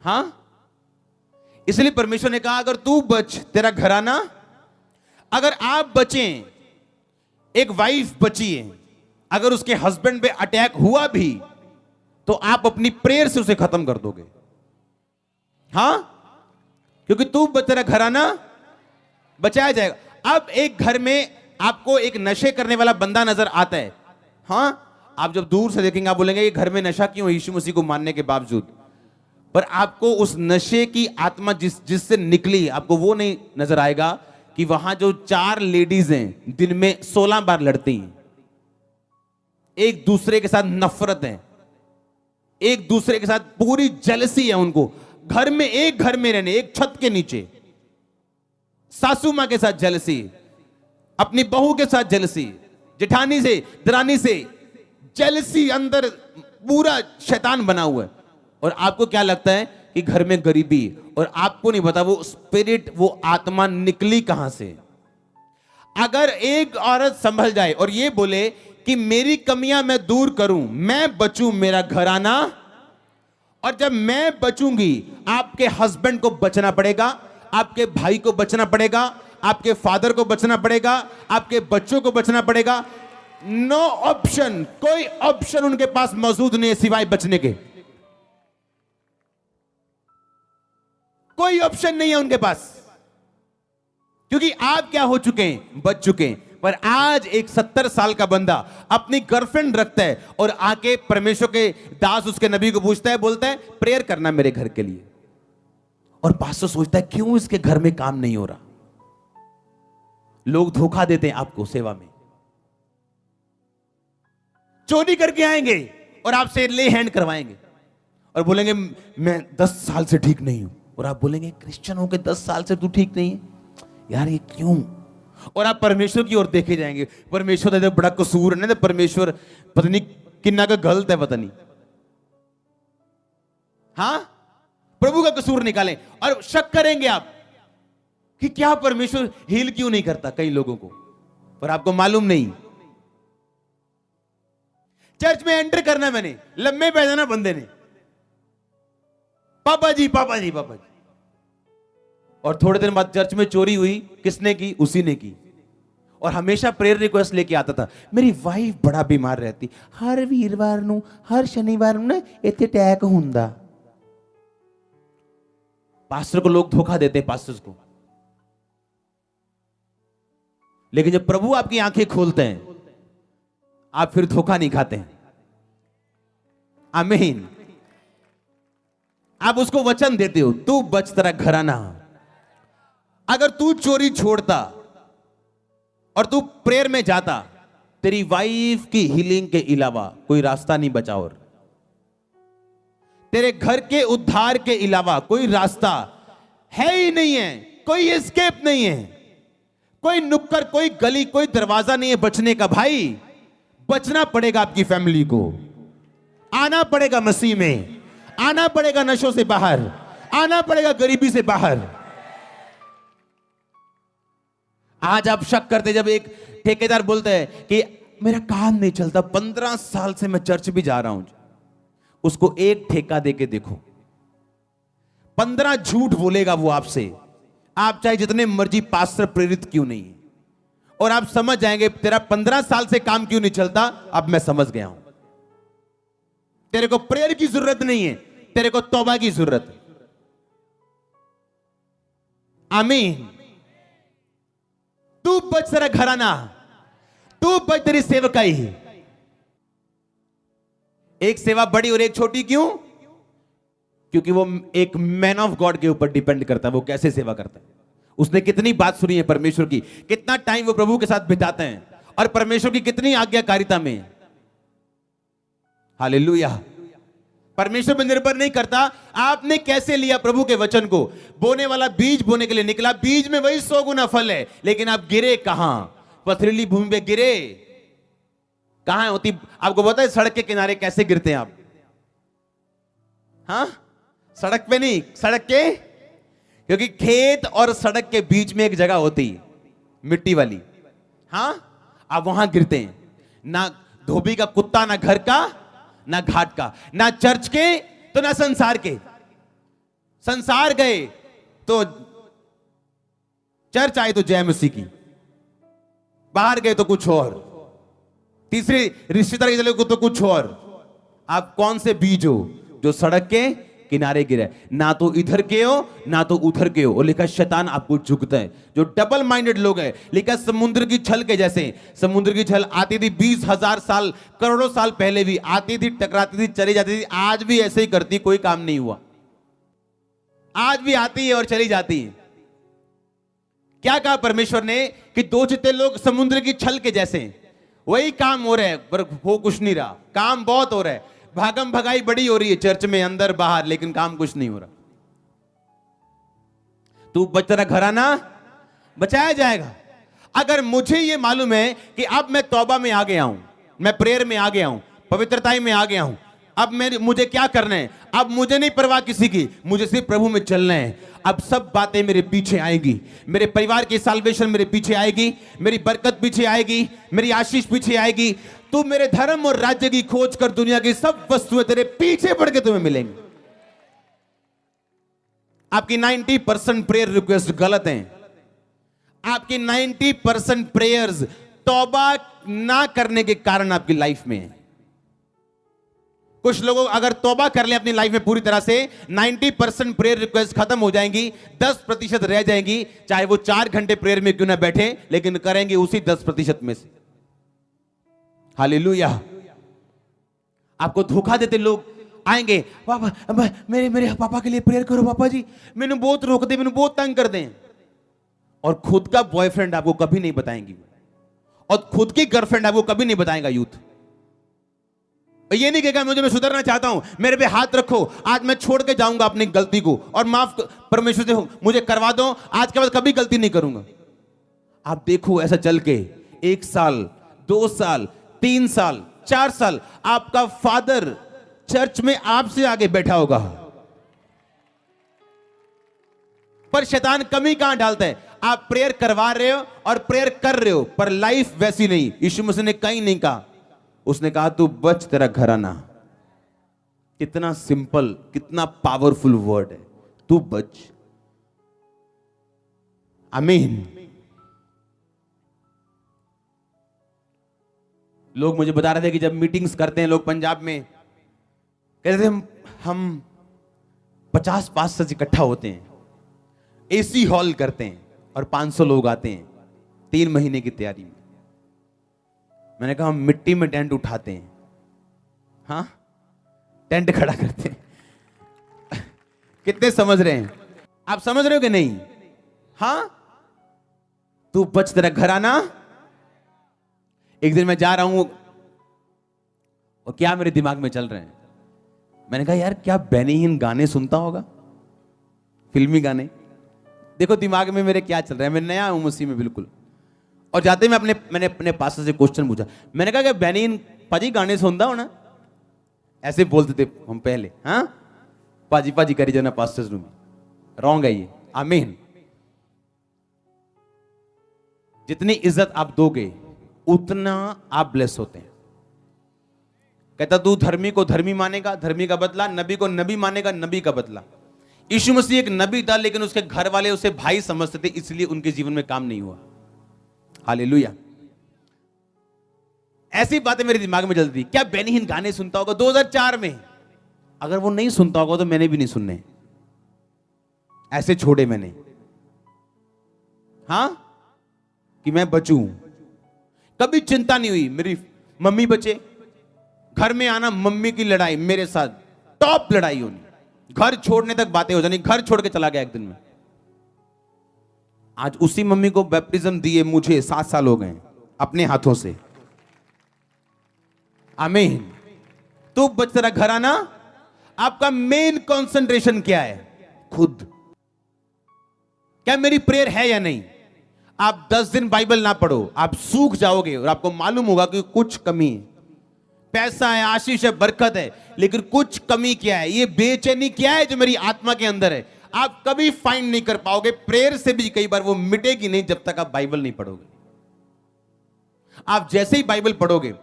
हां, इसलिए परमेश्वर ने कहा अगर तू बच, तेरा घराना, अगर आप बचें, एक वाइफ बची है, अगर उसके हस्बैंड पे अटैक हुआ भी तो आप अपनी प्रेयर से उसे खत्म कर दोगे। हां, क्योंकि तू तेरा घराना बचाया जाएगा। अब एक घर में आपको एक नशे करने वाला बंदा नजर आता है, हां, आप जब दूर से देखेंगे आप बोलेंगे ये घर में नशा क्यों, यीशु मसीह को मानने के बावजूद। पर आपको उस नशे की आत्मा जिससे निकली, आपको वो नहीं नजर आएगा कि वहां जो 4 लेडीज हैं दिन में 16 बार लड़ती हैं, एक दूसरे के साथ नफरत है, एक दूसरे के साथ पूरी जेलसी है उनको। घर में, एक घर में रहने, एक छत के नीचे, सासू मां के साथ जेलसी, अपनी बहू के साथ जेलसी, जेठानी से, दरानी से जेलसी, अंदर पूरा शैतान बना हुआ है। और आपको क्या लगता है कि घर में गरीबी, और आपको नहीं पता वो स्पिरिट, वो आत्मा निकली कहां से। अगर एक औरत संभल जाए और ये बोले कि मेरी कमियां मैं दूर करूं, मैं बचूं, मेरा घराना, और जब मैं बचूंगी, आपके हस्बैंड को बचना पड़ेगा, आपके भाई को बचना पड़ेगा, आपके फादर को बचना पड़ेगा, आपके बच्चों को बचना पड़ेगा। नो ऑप्शन, कोई ऑप्शन उनके पास मौजूद नहीं है सिवाय बचने के। कोई ऑप्शन नहीं है उनके पास, क्योंकि आप क्या हो चुके हैं? बच चुके हैं। पर आज एक 70 साल का बंदा अपनी गर्लफ्रेंड रखता है और आके परमेश्वर के दास उसके नबी को पूछता है, बोलता है प्रेयर करना मेरे घर के लिए। और पास्टर सोचता है क्यों इसके घर में काम नहीं हो रहा। लोग धोखा देते हैं आपको सेवा में, चोरी करके आएंगे और आपसे ले हैंड करवाएंगे और बोलेंगे मैं 10 साल से ठीक नहीं हूं। और आप बोलेंगे क्रिश्चियन होकर 10 साल से तू ठीक नहीं है यार, ये क्यों? और आप परमेश्वर की ओर देखे जाएंगे, परमेश्वर तो बड़ा कसूर है ना, परमेश्वर पता नहीं किन्ना का गलत है, पता नहीं। हां, प्रभु का कसूर निकालें और शक करेंगे आप कि क्या परमेश्वर हील क्यों नहीं करता कई लोगों को। पर आपको मालूम नहीं, चर्च में एंटर करना, मैंने लम्बे पैजाना बंदे ने, पापा जी पापा जी पापा जी, और थोड़े दिन बाद चर्च में चोरी हुई, किसने की? उसी ने की। और हमेशा प्रेयर रिक्वेस्ट लेके आता था, मेरी वाइफ बड़ा बीमार रहती, हर वीरवार नू, हर शनिवार नू ना इत्थे अटैक हुंदा। पास्टर को लोग धोखा देते हैं, पास्टर्स को। लेकिन जब प्रभु आपकी आंखें खोलते हैं, आप फिर धोखा नहीं खाते हैं। आमीन। आप उसको वचन देते हो, तू बच, तेरा घराना। अगर तू चोरी छोड़ता और तू प्रेयर में जाता, तेरी वाइफ की हीलिंग के अलावा कोई रास्ता नहीं बचा, और तेरे घर के उद्धार के अलावा कोई रास्ता है ही नहीं है, कोई एस्केप नहीं है, कोई नुक्कड़, कोई गली, कोई दरवाजा नहीं है बचने का। भाई बचना पड़ेगा, आपकी फैमिली को आना पड़ेगा, मसीह में आना पड़ेगा, नशों से बाहर आना पड़ेगा, गरीबी से बाहर। आज आप शक करते जब एक ठेकेदार बोलता है कि मेरा काम नहीं चलता, 15 साल से मैं चर्च भी जा रहा हूं, उसको एक ठेका देके देखो, 15 झूठ बोलेगा वो आपसे, आप चाहे जितने मर्जी पास्टर प्रेरित क्यों नहीं है, और आप समझ जाएंगे तेरा 15 साल से काम क्यों नहीं चलता। अब मैं समझ गया हूं, तेरे को प्रेयर की जरूरत नहीं है, तेरे को तौबा की जरूरत है। आमीन। तू बच, तेरा घराना, तू बच, तेरी सेवकाई, एक सेवा बड़ी और एक छोटी, क्यों? क्योंकि वो एक मैन ऑफ गॉड के ऊपर डिपेंड करता है, वो कैसे सेवा करता है, उसने कितनी बात सुनी है परमेश्वर की, कितना टाइम वो प्रभु के साथ बिताते हैं और परमेश्वर की कितनी आज्ञाकारिता में। हालेलुया। परमेश्वर पर निर्भर नहीं करता आपने कैसे लिया प्रभु के वचन को। बोने वाला बीज बोने के लिए निकला, बीज में वही 100 गुना फल है, लेकिन आप गिरे कहां? पथरीली भूमि पे गिरे। कहां होती आपको पता है? सड़क के किनारे कैसे गिरते हैं आप? हाँ, सड़क पे नहीं, सड़क के, क्योंकि खेत और सड़क के बीच में एक जगह होती है मिट्टी वाली। हाँ, आप वहां गिरते हैं। ना धोबी का कुत्ता, ना घर का, ना घाट का, ना चर्च के तो ना संसार के। संसार गए तो चर्च आई तो जय मसीह की, बाहर गए तो कुछ और, तीसरे रिश्तेदार चले तो कुछ और। आप कौन से बीज हो? जो सड़क के किनारे गिरे, ना तो इधर के हो ना तो उधर के हो। और लिखा शैतान आपको झुकता है। जो डबल माइंडेड लोग हैं, लिखा समुद्र की छल के जैसे। समुद्र की छल आती थी 20,000 साल, करोड़ों साल पहले भी आती थी, टकराती थी, चली जाती थी, आज भी ऐसे ही करती, कोई काम नहीं हुआ। आज भी आती है और चली जाती है। क्या कहा परमेश्वर ने? कि दो चित्ते लोग समुद्र की छल के जैसे। वही काम हो रहा है पर वो कुछ नहीं रहा। काम बहुत हो रहा है, भागम भगाई बड़ी हो रही है चर्च में, अंदर बाहर, लेकिन काम कुछ नहीं हो रहा। तू बच, तेरा घराना बचाया जाएगा। अगर मुझे यह मालूम है कि अब मैं तौबा में आ गया हूं, मैं प्रेयर में आ गया हूं, पवित्रता में आ गया हूं, अब मुझे क्या करना है? अब मुझे नहीं परवाह किसी की, मुझे सिर्फ प्रभु में चलना है। अब सब बातें मेरे पीछे आएगी, मेरे परिवार की साल्वेशन मेरे पीछे आएगी, मेरी बरकत पीछे आएगी, मेरी आशीष पीछे आएगी। तू मेरे धर्म और राज्य की खोज कर, दुनिया की सब वस्तुएं तेरे पीछे पड़ के तुम्हें मिलेंगी। आपकी 90% प्रेयर रिक्वेस्ट गलत हैं। आपकी 90% प्रेयर्स तौबा ना करने के कारण आपकी लाइफ में है। कुछ लोगों अगर तौबा कर ले अपनी लाइफ में पूरी तरह से, 90% प्रेयर रिक्वेस्ट खत्म हो जाएंगी, 10% रह जाएंगी। चाहे वो 4 घंटे प्रेयर में क्यों ना बैठे, लेकिन करेंगे उसी 10% में से। हालेलुया। आपको धोखा देते लोग आएंगे, पापा मेरे पापा के लिए प्रेयर करो, पापा जी मैंने बहुत रोक दे, मैंने बहुत तंग कर दें। और खुद का बॉयफ्रेंड आपको कभी नहीं बताएंगी, और खुद की गर्लफ्रेंड आपको कभी नहीं बताएगा। यूथ ये नहीं कहेगा मुझे, मैं सुधरना चाहता हूं, मेरे पे हाथ रखो, आज मैं छोड़ के जाऊंगा अपनी गलती को और माफ परमेश्वर से मुझे करवा दो, आज के बाद कभी गलती नहीं करूंगा। आप देखो ऐसा चल के 1 साल, 2 साल, 3 साल, 4 साल आपका फादर चर्च में आपसे आगे बैठा होगा, पर शैतान कमी कहां डालता है? आप प्रेयर करवा रहे हो और प्रेयर कर रहे हो, पर लाइफ वैसी नहीं। यीशु मसीह ने कहीं नहीं कहा, उसने कहा तू बच, तेरा घराना। कितना सिंपल, कितना पावरफुल वर्ड है, तू बच। आमीन। लोग मुझे बता रहे थे कि जब मीटिंग्स करते हैं लोग पंजाब में, कहते थे हम 50 पास्टर्स इकट्ठा होते हैं, एसी हॉल करते हैं और 500 लोग आते हैं 3 महीने की तैयारी में। मैंने कहा हम मिट्टी में टेंट उठाते हैं, हाँ टेंट खड़ा करते हैं। कितने समझ रहे हैं? आप समझ रहे हो कि नहीं? हाँ, तू बच, तेरा घराना। एक दिन मैं जा रहा हूं और क्या मेरे दिमाग में चल रहे हैं, मैंने कहा यार क्या बेनी हिन गाने सुनता होगा, फिल्मी गाने। देखो दिमाग में मेरे क्या चल रहा है, मैं नया हूं मसीह में बिल्कुल। और जाते ही मैंने अपने पास्टर से क्वेश्चन पूछा, मैंने कहा कि बेनी हिन पाजी गाने सुनता हो ना? ऐसे बोलते थे हम पहले, हाँ पाजी पाजी करी जाना पास्टर्स रूम। रॉन्ग है ये। आमीन। जितनी इज्जत आप दोगे उतना आप ब्लेस होते हैं। कहता तू धर्मी को धर्मी मानेगा, धर्मी का बदला, नबी को नबी मानेगा, नबी का बदला। यीशु मसीह एक नबी था, लेकिन उसके घर वाले उसे भाई समझते थे, इसलिए उनके जीवन में काम नहीं हुआ। हालेलुया। ऐसी बातें मेरे दिमाग में चलती। क्या बेनी हिन गाने सुनता होगा 2004 में? अगर वो नहीं सुनता होगा तो मैंने भी नहीं सुनने, ऐसे छोड़े मैंने, हाँ, कि मैं बचूं। कभी चिंता नहीं हुई मेरी मम्मी बचे, घर में आना, मम्मी की लड़ाई मेरे साथ, टॉप लड़ाई होनी, घर छोड़ने तक बातें हो जानी, घर छोड़ के चला गया एक दिन में। आज उसी मम्मी को बैप्टिज्म दिए मुझे 7 साल हो गए अपने हाथों से। आमीन। तो बच तेरा घर आना, आपका मेन कंसंट्रेशन क्या है? खुद। क्या मेरी प्रेयर है या नहीं? आप 10 दिन बाइबल ना पढ़ो, आप सूख जाओगे और आपको मालूम होगा कि कुछ कमी है। पैसा है, आशीष है, बरकत है, लेकिन कुछ कमी क्या है, ये बेचैनी क्या है जो मेरी आत्मा के अंदर है, आप कभी फाइंड नहीं कर पाओगे। प्रेयर से भी कई बार वो मिटेगी नहीं जब तक आप बाइबल नहीं पढ़ोगे। आप जैसे ही बाइबल पढ़ोगे,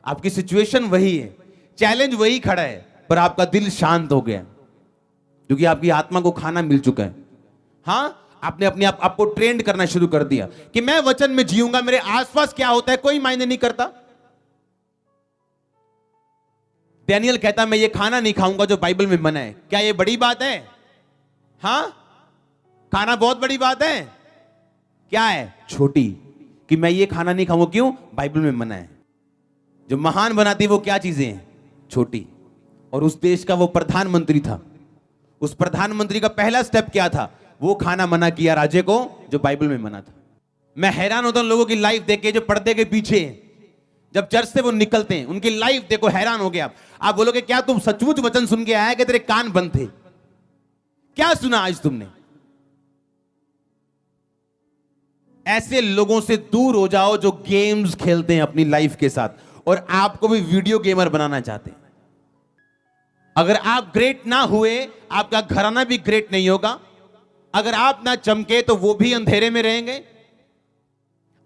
आपकी सिचुएशन वही है, चैलेंज वही खड़ा है, पर आपका दिल शांत हो गया क्योंकि आपकी आत्मा को खाना मिल चुका है। हाँ, आपने अपने आपको ट्रेंड करना शुरू कर दिया कि मैं वचन में जीऊंगा, मेरे आसपास क्या होता है कोई मायने नहीं करता। डैनियल कहता मैं ये खाना नहीं खाऊंगा जो बाइबल में मना है। क्या ये बड़ी बात है? हाँ, खाना बहुत बड़ी बात है। क्या है? छोटी, कि मैं ये खाना नहीं खाऊंगा, क्यों? बाइबल में मना है। जो महान बनाती वो क्या चीजें हैं? छोटी। और उस देश का वो प्रधानमंत्री था, उस प्रधानमंत्री का पहला स्टेप क्या था? वो खाना मना किया राजे को जो बाइबल में मना था। मैं हैरान होता हूं लोगों की लाइफ देख के जो पर्दे के पीछे हैं, जब चर्च से वो निकलते हैं, उनकी लाइफ देखो, हैरान हो गया आप बोलोगे क्या तुम सचमुच वचन सुन के आया कि तेरे कान बंद थे? क्या सुना आज तुमने? ऐसे लोगों से दूर हो जाओ जो गेम्स खेलते हैं अपनी लाइफ के साथ और आपको भी वीडियो गेमर बनाना चाहते हैं। अगर आप ग्रेट ना हुए, आपका घराना भी ग्रेट नहीं होगा। अगर आप ना चमके तो वो भी अंधेरे में रहेंगे।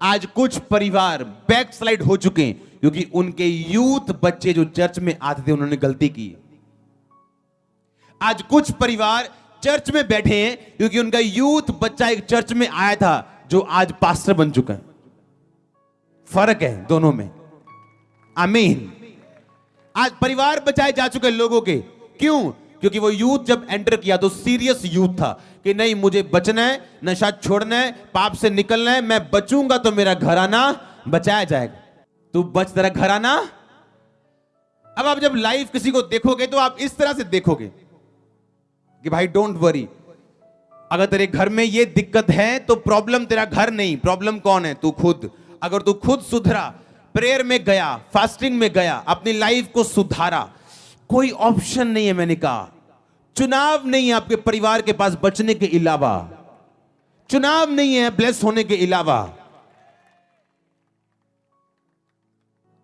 आज कुछ परिवार बैकस्लाइड हो चुके हैं क्योंकि उनके यूथ बच्चे जो चर्च में आते थे उन्होंने गलती की। आज कुछ परिवार चर्च में बैठे हैं क्योंकि उनका यूथ बच्चा एक चर्च में आया था जो आज पास्टर बन चुका है। फर्क है दोनों में। आमीन। आज परिवार बचाए जा चुके लोगों के, क्यों? क्योंकि वो यूथ जब एंटर किया तो सीरियस यूथ था कि नहीं, मुझे बचना है, नशा छोड़ना है, पाप से निकलना है, मैं बचूंगा तो मेरा घराना बचाया जाएगा। तू बच, तेरा घराना। अब आप जब लाइफ किसी को देखोगे तो आप इस तरह से देखोगे कि भाई डोंट वरी, अगर तेरे घर में ये दिक्कत है तो प्रॉब्लम तेरा घर नहीं, प्रॉब्लम कौन है? तू खुद। अगर तू खुद सुधरा, प्रेयर में गया, फास्टिंग में गया, अपनी लाइफ को सुधारा, कोई ऑप्शन नहीं है। मैंने कहा चुनाव नहीं है आपके परिवार के पास बचने के अलावा, चुनाव नहीं है ब्लेस होने के अलावा।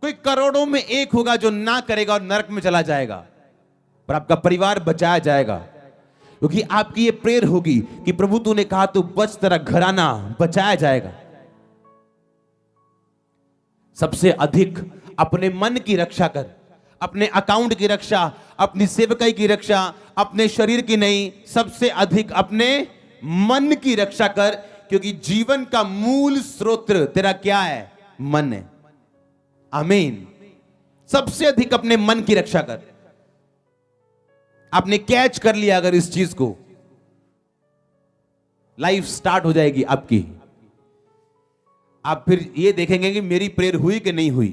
कोई करोड़ों में एक होगा जो ना करेगा और नरक में चला जाएगा, पर आपका परिवार बचाया जाएगा क्योंकि आपकी ये प्रेयर होगी कि प्रभु तूने कहा तू बच, तेरा घराना बचाया जाएगा। सबसे अधिक अपने मन की रक्षा कर, अपने अकाउंट की रक्षा, अपनी सेवकाई की रक्षा, अपने शरीर की नहीं, सबसे अधिक अपने मन की रक्षा कर, क्योंकि जीवन का मूल स्रोत तेरा क्या है? मन है। आमीन। सबसे अधिक अपने मन की रक्षा कर। आपने कैच कर लिया अगर इस चीज को, लाइफ स्टार्ट हो जाएगी आपकी। आप फिर ये देखेंगे कि मेरी प्रेयर हुई कि नहीं हुई।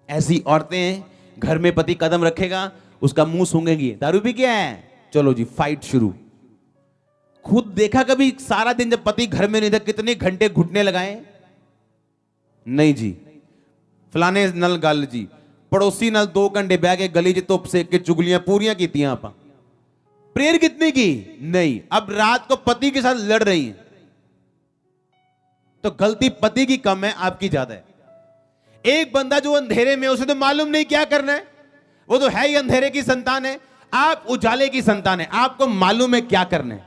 ऐसी औरतें हैं, घर में पति कदम रखेगा, उसका मुंह सूंघेगी, दारू भी क्या है, चलो जी फाइट शुरू। खुद देखा कभी सारा दिन जब पति घर में नहीं था कितने घंटे घुटने लगाए? नहीं जी, फलाने नल गल जी, पड़ोसी नल 2 घंटे बह के गली च धुप सेक के चुगलियां पूरियां कीतियां आप। प्रेयर कितनी की? नहीं। अब रात को पति के साथ लड़ रही है तो गलती पति की कम है, आपकी ज्यादा है। एक बंदा जो अंधेरे में, उसे तो मालूम नहीं क्या करना है, वो तो है ही अंधेरे की संतान है। आप उजाले की संतान है, आपको मालूम है क्या करना है।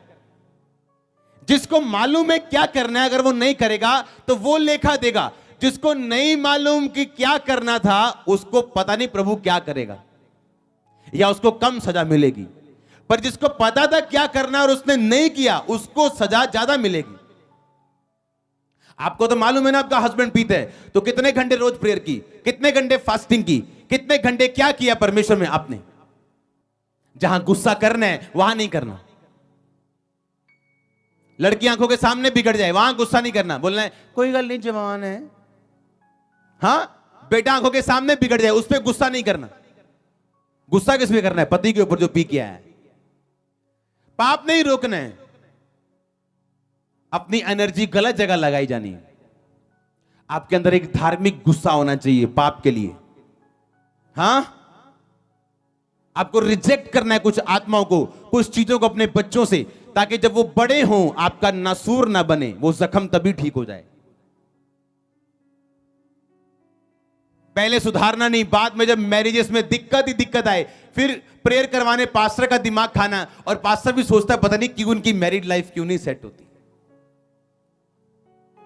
जिसको मालूम है क्या करना है, अगर वो नहीं करेगा तो वो लेखा देगा। जिसको नहीं मालूम कि क्या करना था, उसको पता नहीं प्रभु क्या करेगा, या उसको कम सजा मिलेगी। पर जिसको पता था क्या करना और उसने नहीं किया, उसको सजा ज्यादा मिलेगी। आपको तो मालूम है ना, आपका हस्बैंड पीता है, तो कितने घंटे रोज प्रेयर की, कितने घंटे फास्टिंग की, कितने घंटे क्या किया परमेश्वर में आपने। जहां गुस्सा करना है वहां नहीं करना। लड़की आंखों के सामने बिगड़ जाए, वहां गुस्सा नहीं करना, बोलना है कोई गल नहीं, जवान है। हाँ, बेटा आंखों के सामने बिगड़ जाए, उस पर गुस्सा नहीं करना। गुस्सा किस पे करना है? पति के ऊपर जो पी के आया है। पाप नहीं रोकना है, अपनी एनर्जी गलत जगह लगाई जानी है। आपके अंदर एक धार्मिक गुस्सा होना चाहिए पाप के लिए। हां, आपको रिजेक्ट करना है कुछ आत्माओं को, कुछ चीजों को अपने बच्चों से, ताकि जब वो बड़े हों आपका नासूर ना बने, वो जख्म तभी ठीक हो जाए। पहले सुधारना नहीं, बाद में जब मैरिजेस में दिक्कत ही दिक्कत आए, फिर प्रेयर करवाने पास्टर का दिमाग खाना, और पास्टर भी सोचता है पता नहीं क्यों उनकी मैरिड लाइफ क्यों नहीं सेट होती।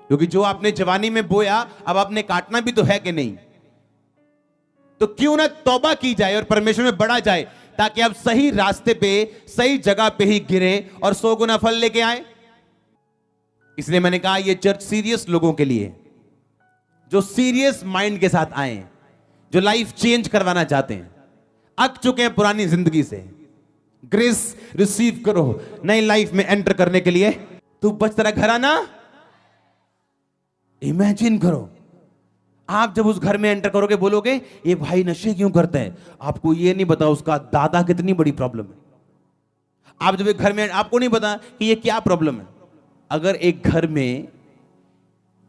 क्योंकि जो आपने जवानी में बोया अब आपने काटना भी तो है कि नहीं। तो क्यों ना तौबा की जाए और परमेश्वर में बढ़ा जाए, ताकि आप सही रास्ते पे सही जगह पे ही गिरे और 100 गुना फल लेके आए। इसलिए मैंने कहा यह चर्च सीरियस लोगों के लिए, जो सीरियस माइंड के साथ आए, जो लाइफ चेंज करवाना चाहते हैं, अक चुके हैं पुरानी जिंदगी से, ग्रेस रिसीव करो नई लाइफ में एंटर करने के लिए। तू बच तेरा घर आना। इमेजिन करो आप जब उस घर में एंटर करोगे, बोलोगे ये भाई नशे क्यों करते हैं, आपको ये नहीं पता उसका दादा कितनी बड़ी प्रॉब्लम है। आप जब एक घर में, आपको नहीं पता कि ये क्या प्रॉब्लम है। अगर एक घर में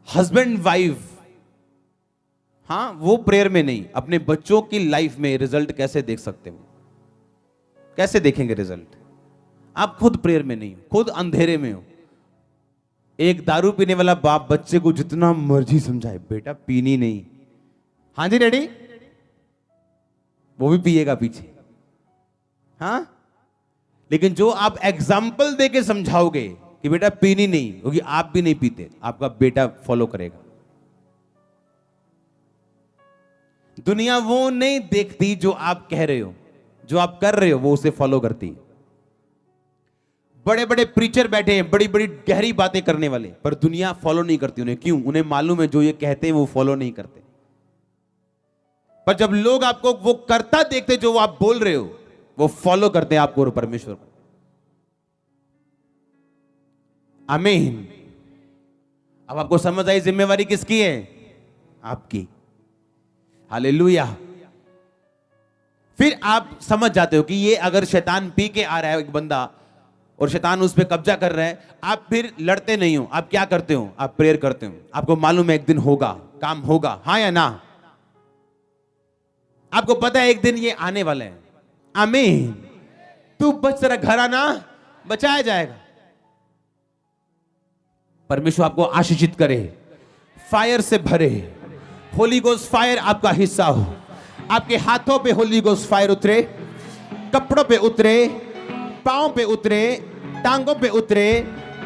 हस्बैंड वाइफ, हाँ वो प्रेयर में नहीं, अपने बच्चों की लाइफ में रिजल्ट कैसे देख सकते हो? कैसे देखेंगे रिजल्ट? आप खुद प्रेयर में नहीं हो, खुद अंधेरे में हो। एक दारू पीने वाला बाप बच्चे को जितना मर्जी समझाए, बेटा पीनी नहीं, हाँ जी डैडी, वो भी पिएगा पीछे। हाँ, लेकिन जो आप एग्जाम्पल देके समझाओगे कि बेटा पीनी नहीं, क्योंकि आप भी नहीं पीते, आपका बेटा फॉलो करेगा। दुनिया वो नहीं देखती जो आप कह रहे हो, जो आप कर रहे हो वो उसे फॉलो करती है। बड़े बड़े प्रीचर बैठे हैं, बड़ी बड़ी गहरी बातें करने वाले, पर दुनिया फॉलो नहीं करती उन्हें। क्यों? उन्हें मालूम है जो ये कहते हैं वो फॉलो नहीं करते। पर जब लोग आपको वो करता देखते जो आप बोल रहे हो, वो फॉलो करते हैं आपको और परमेश्वर को। आमीन। अब आपको समझ आई जिम्मेवारी किसकी है? आपकी। हालेलुया। फिर आप समझ जाते हो कि ये अगर शैतान पी के आ रहा है एक बंदा और शैतान उस पर कब्जा कर रहा है, आप फिर लड़ते नहीं हो। आप क्या करते हो? आप प्रेयर करते हो। आपको मालूम है एक दिन होगा, काम होगा, हाँ या ना? आपको पता है एक दिन ये आने वाला है। आमीन। तू बच, तेरा घर आना बचाया जाएगा। परमेश्वर आपको आशीषित करे, फायर से भरे, होली गोस्ट फायर आपका हिस्सा हो। आपके हाथों पे होली गोस्ट फायर उतरे, कपड़ों पे उतरे, पांव पे उतरे, टांगों पे उतरे।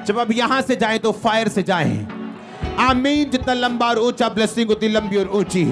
जब अब यहां से जाएं तो फायर से जाएं। आमीन। जितना लंबा और ऊंचा ब्लेसिंग उतनी लंबी और ऊंची।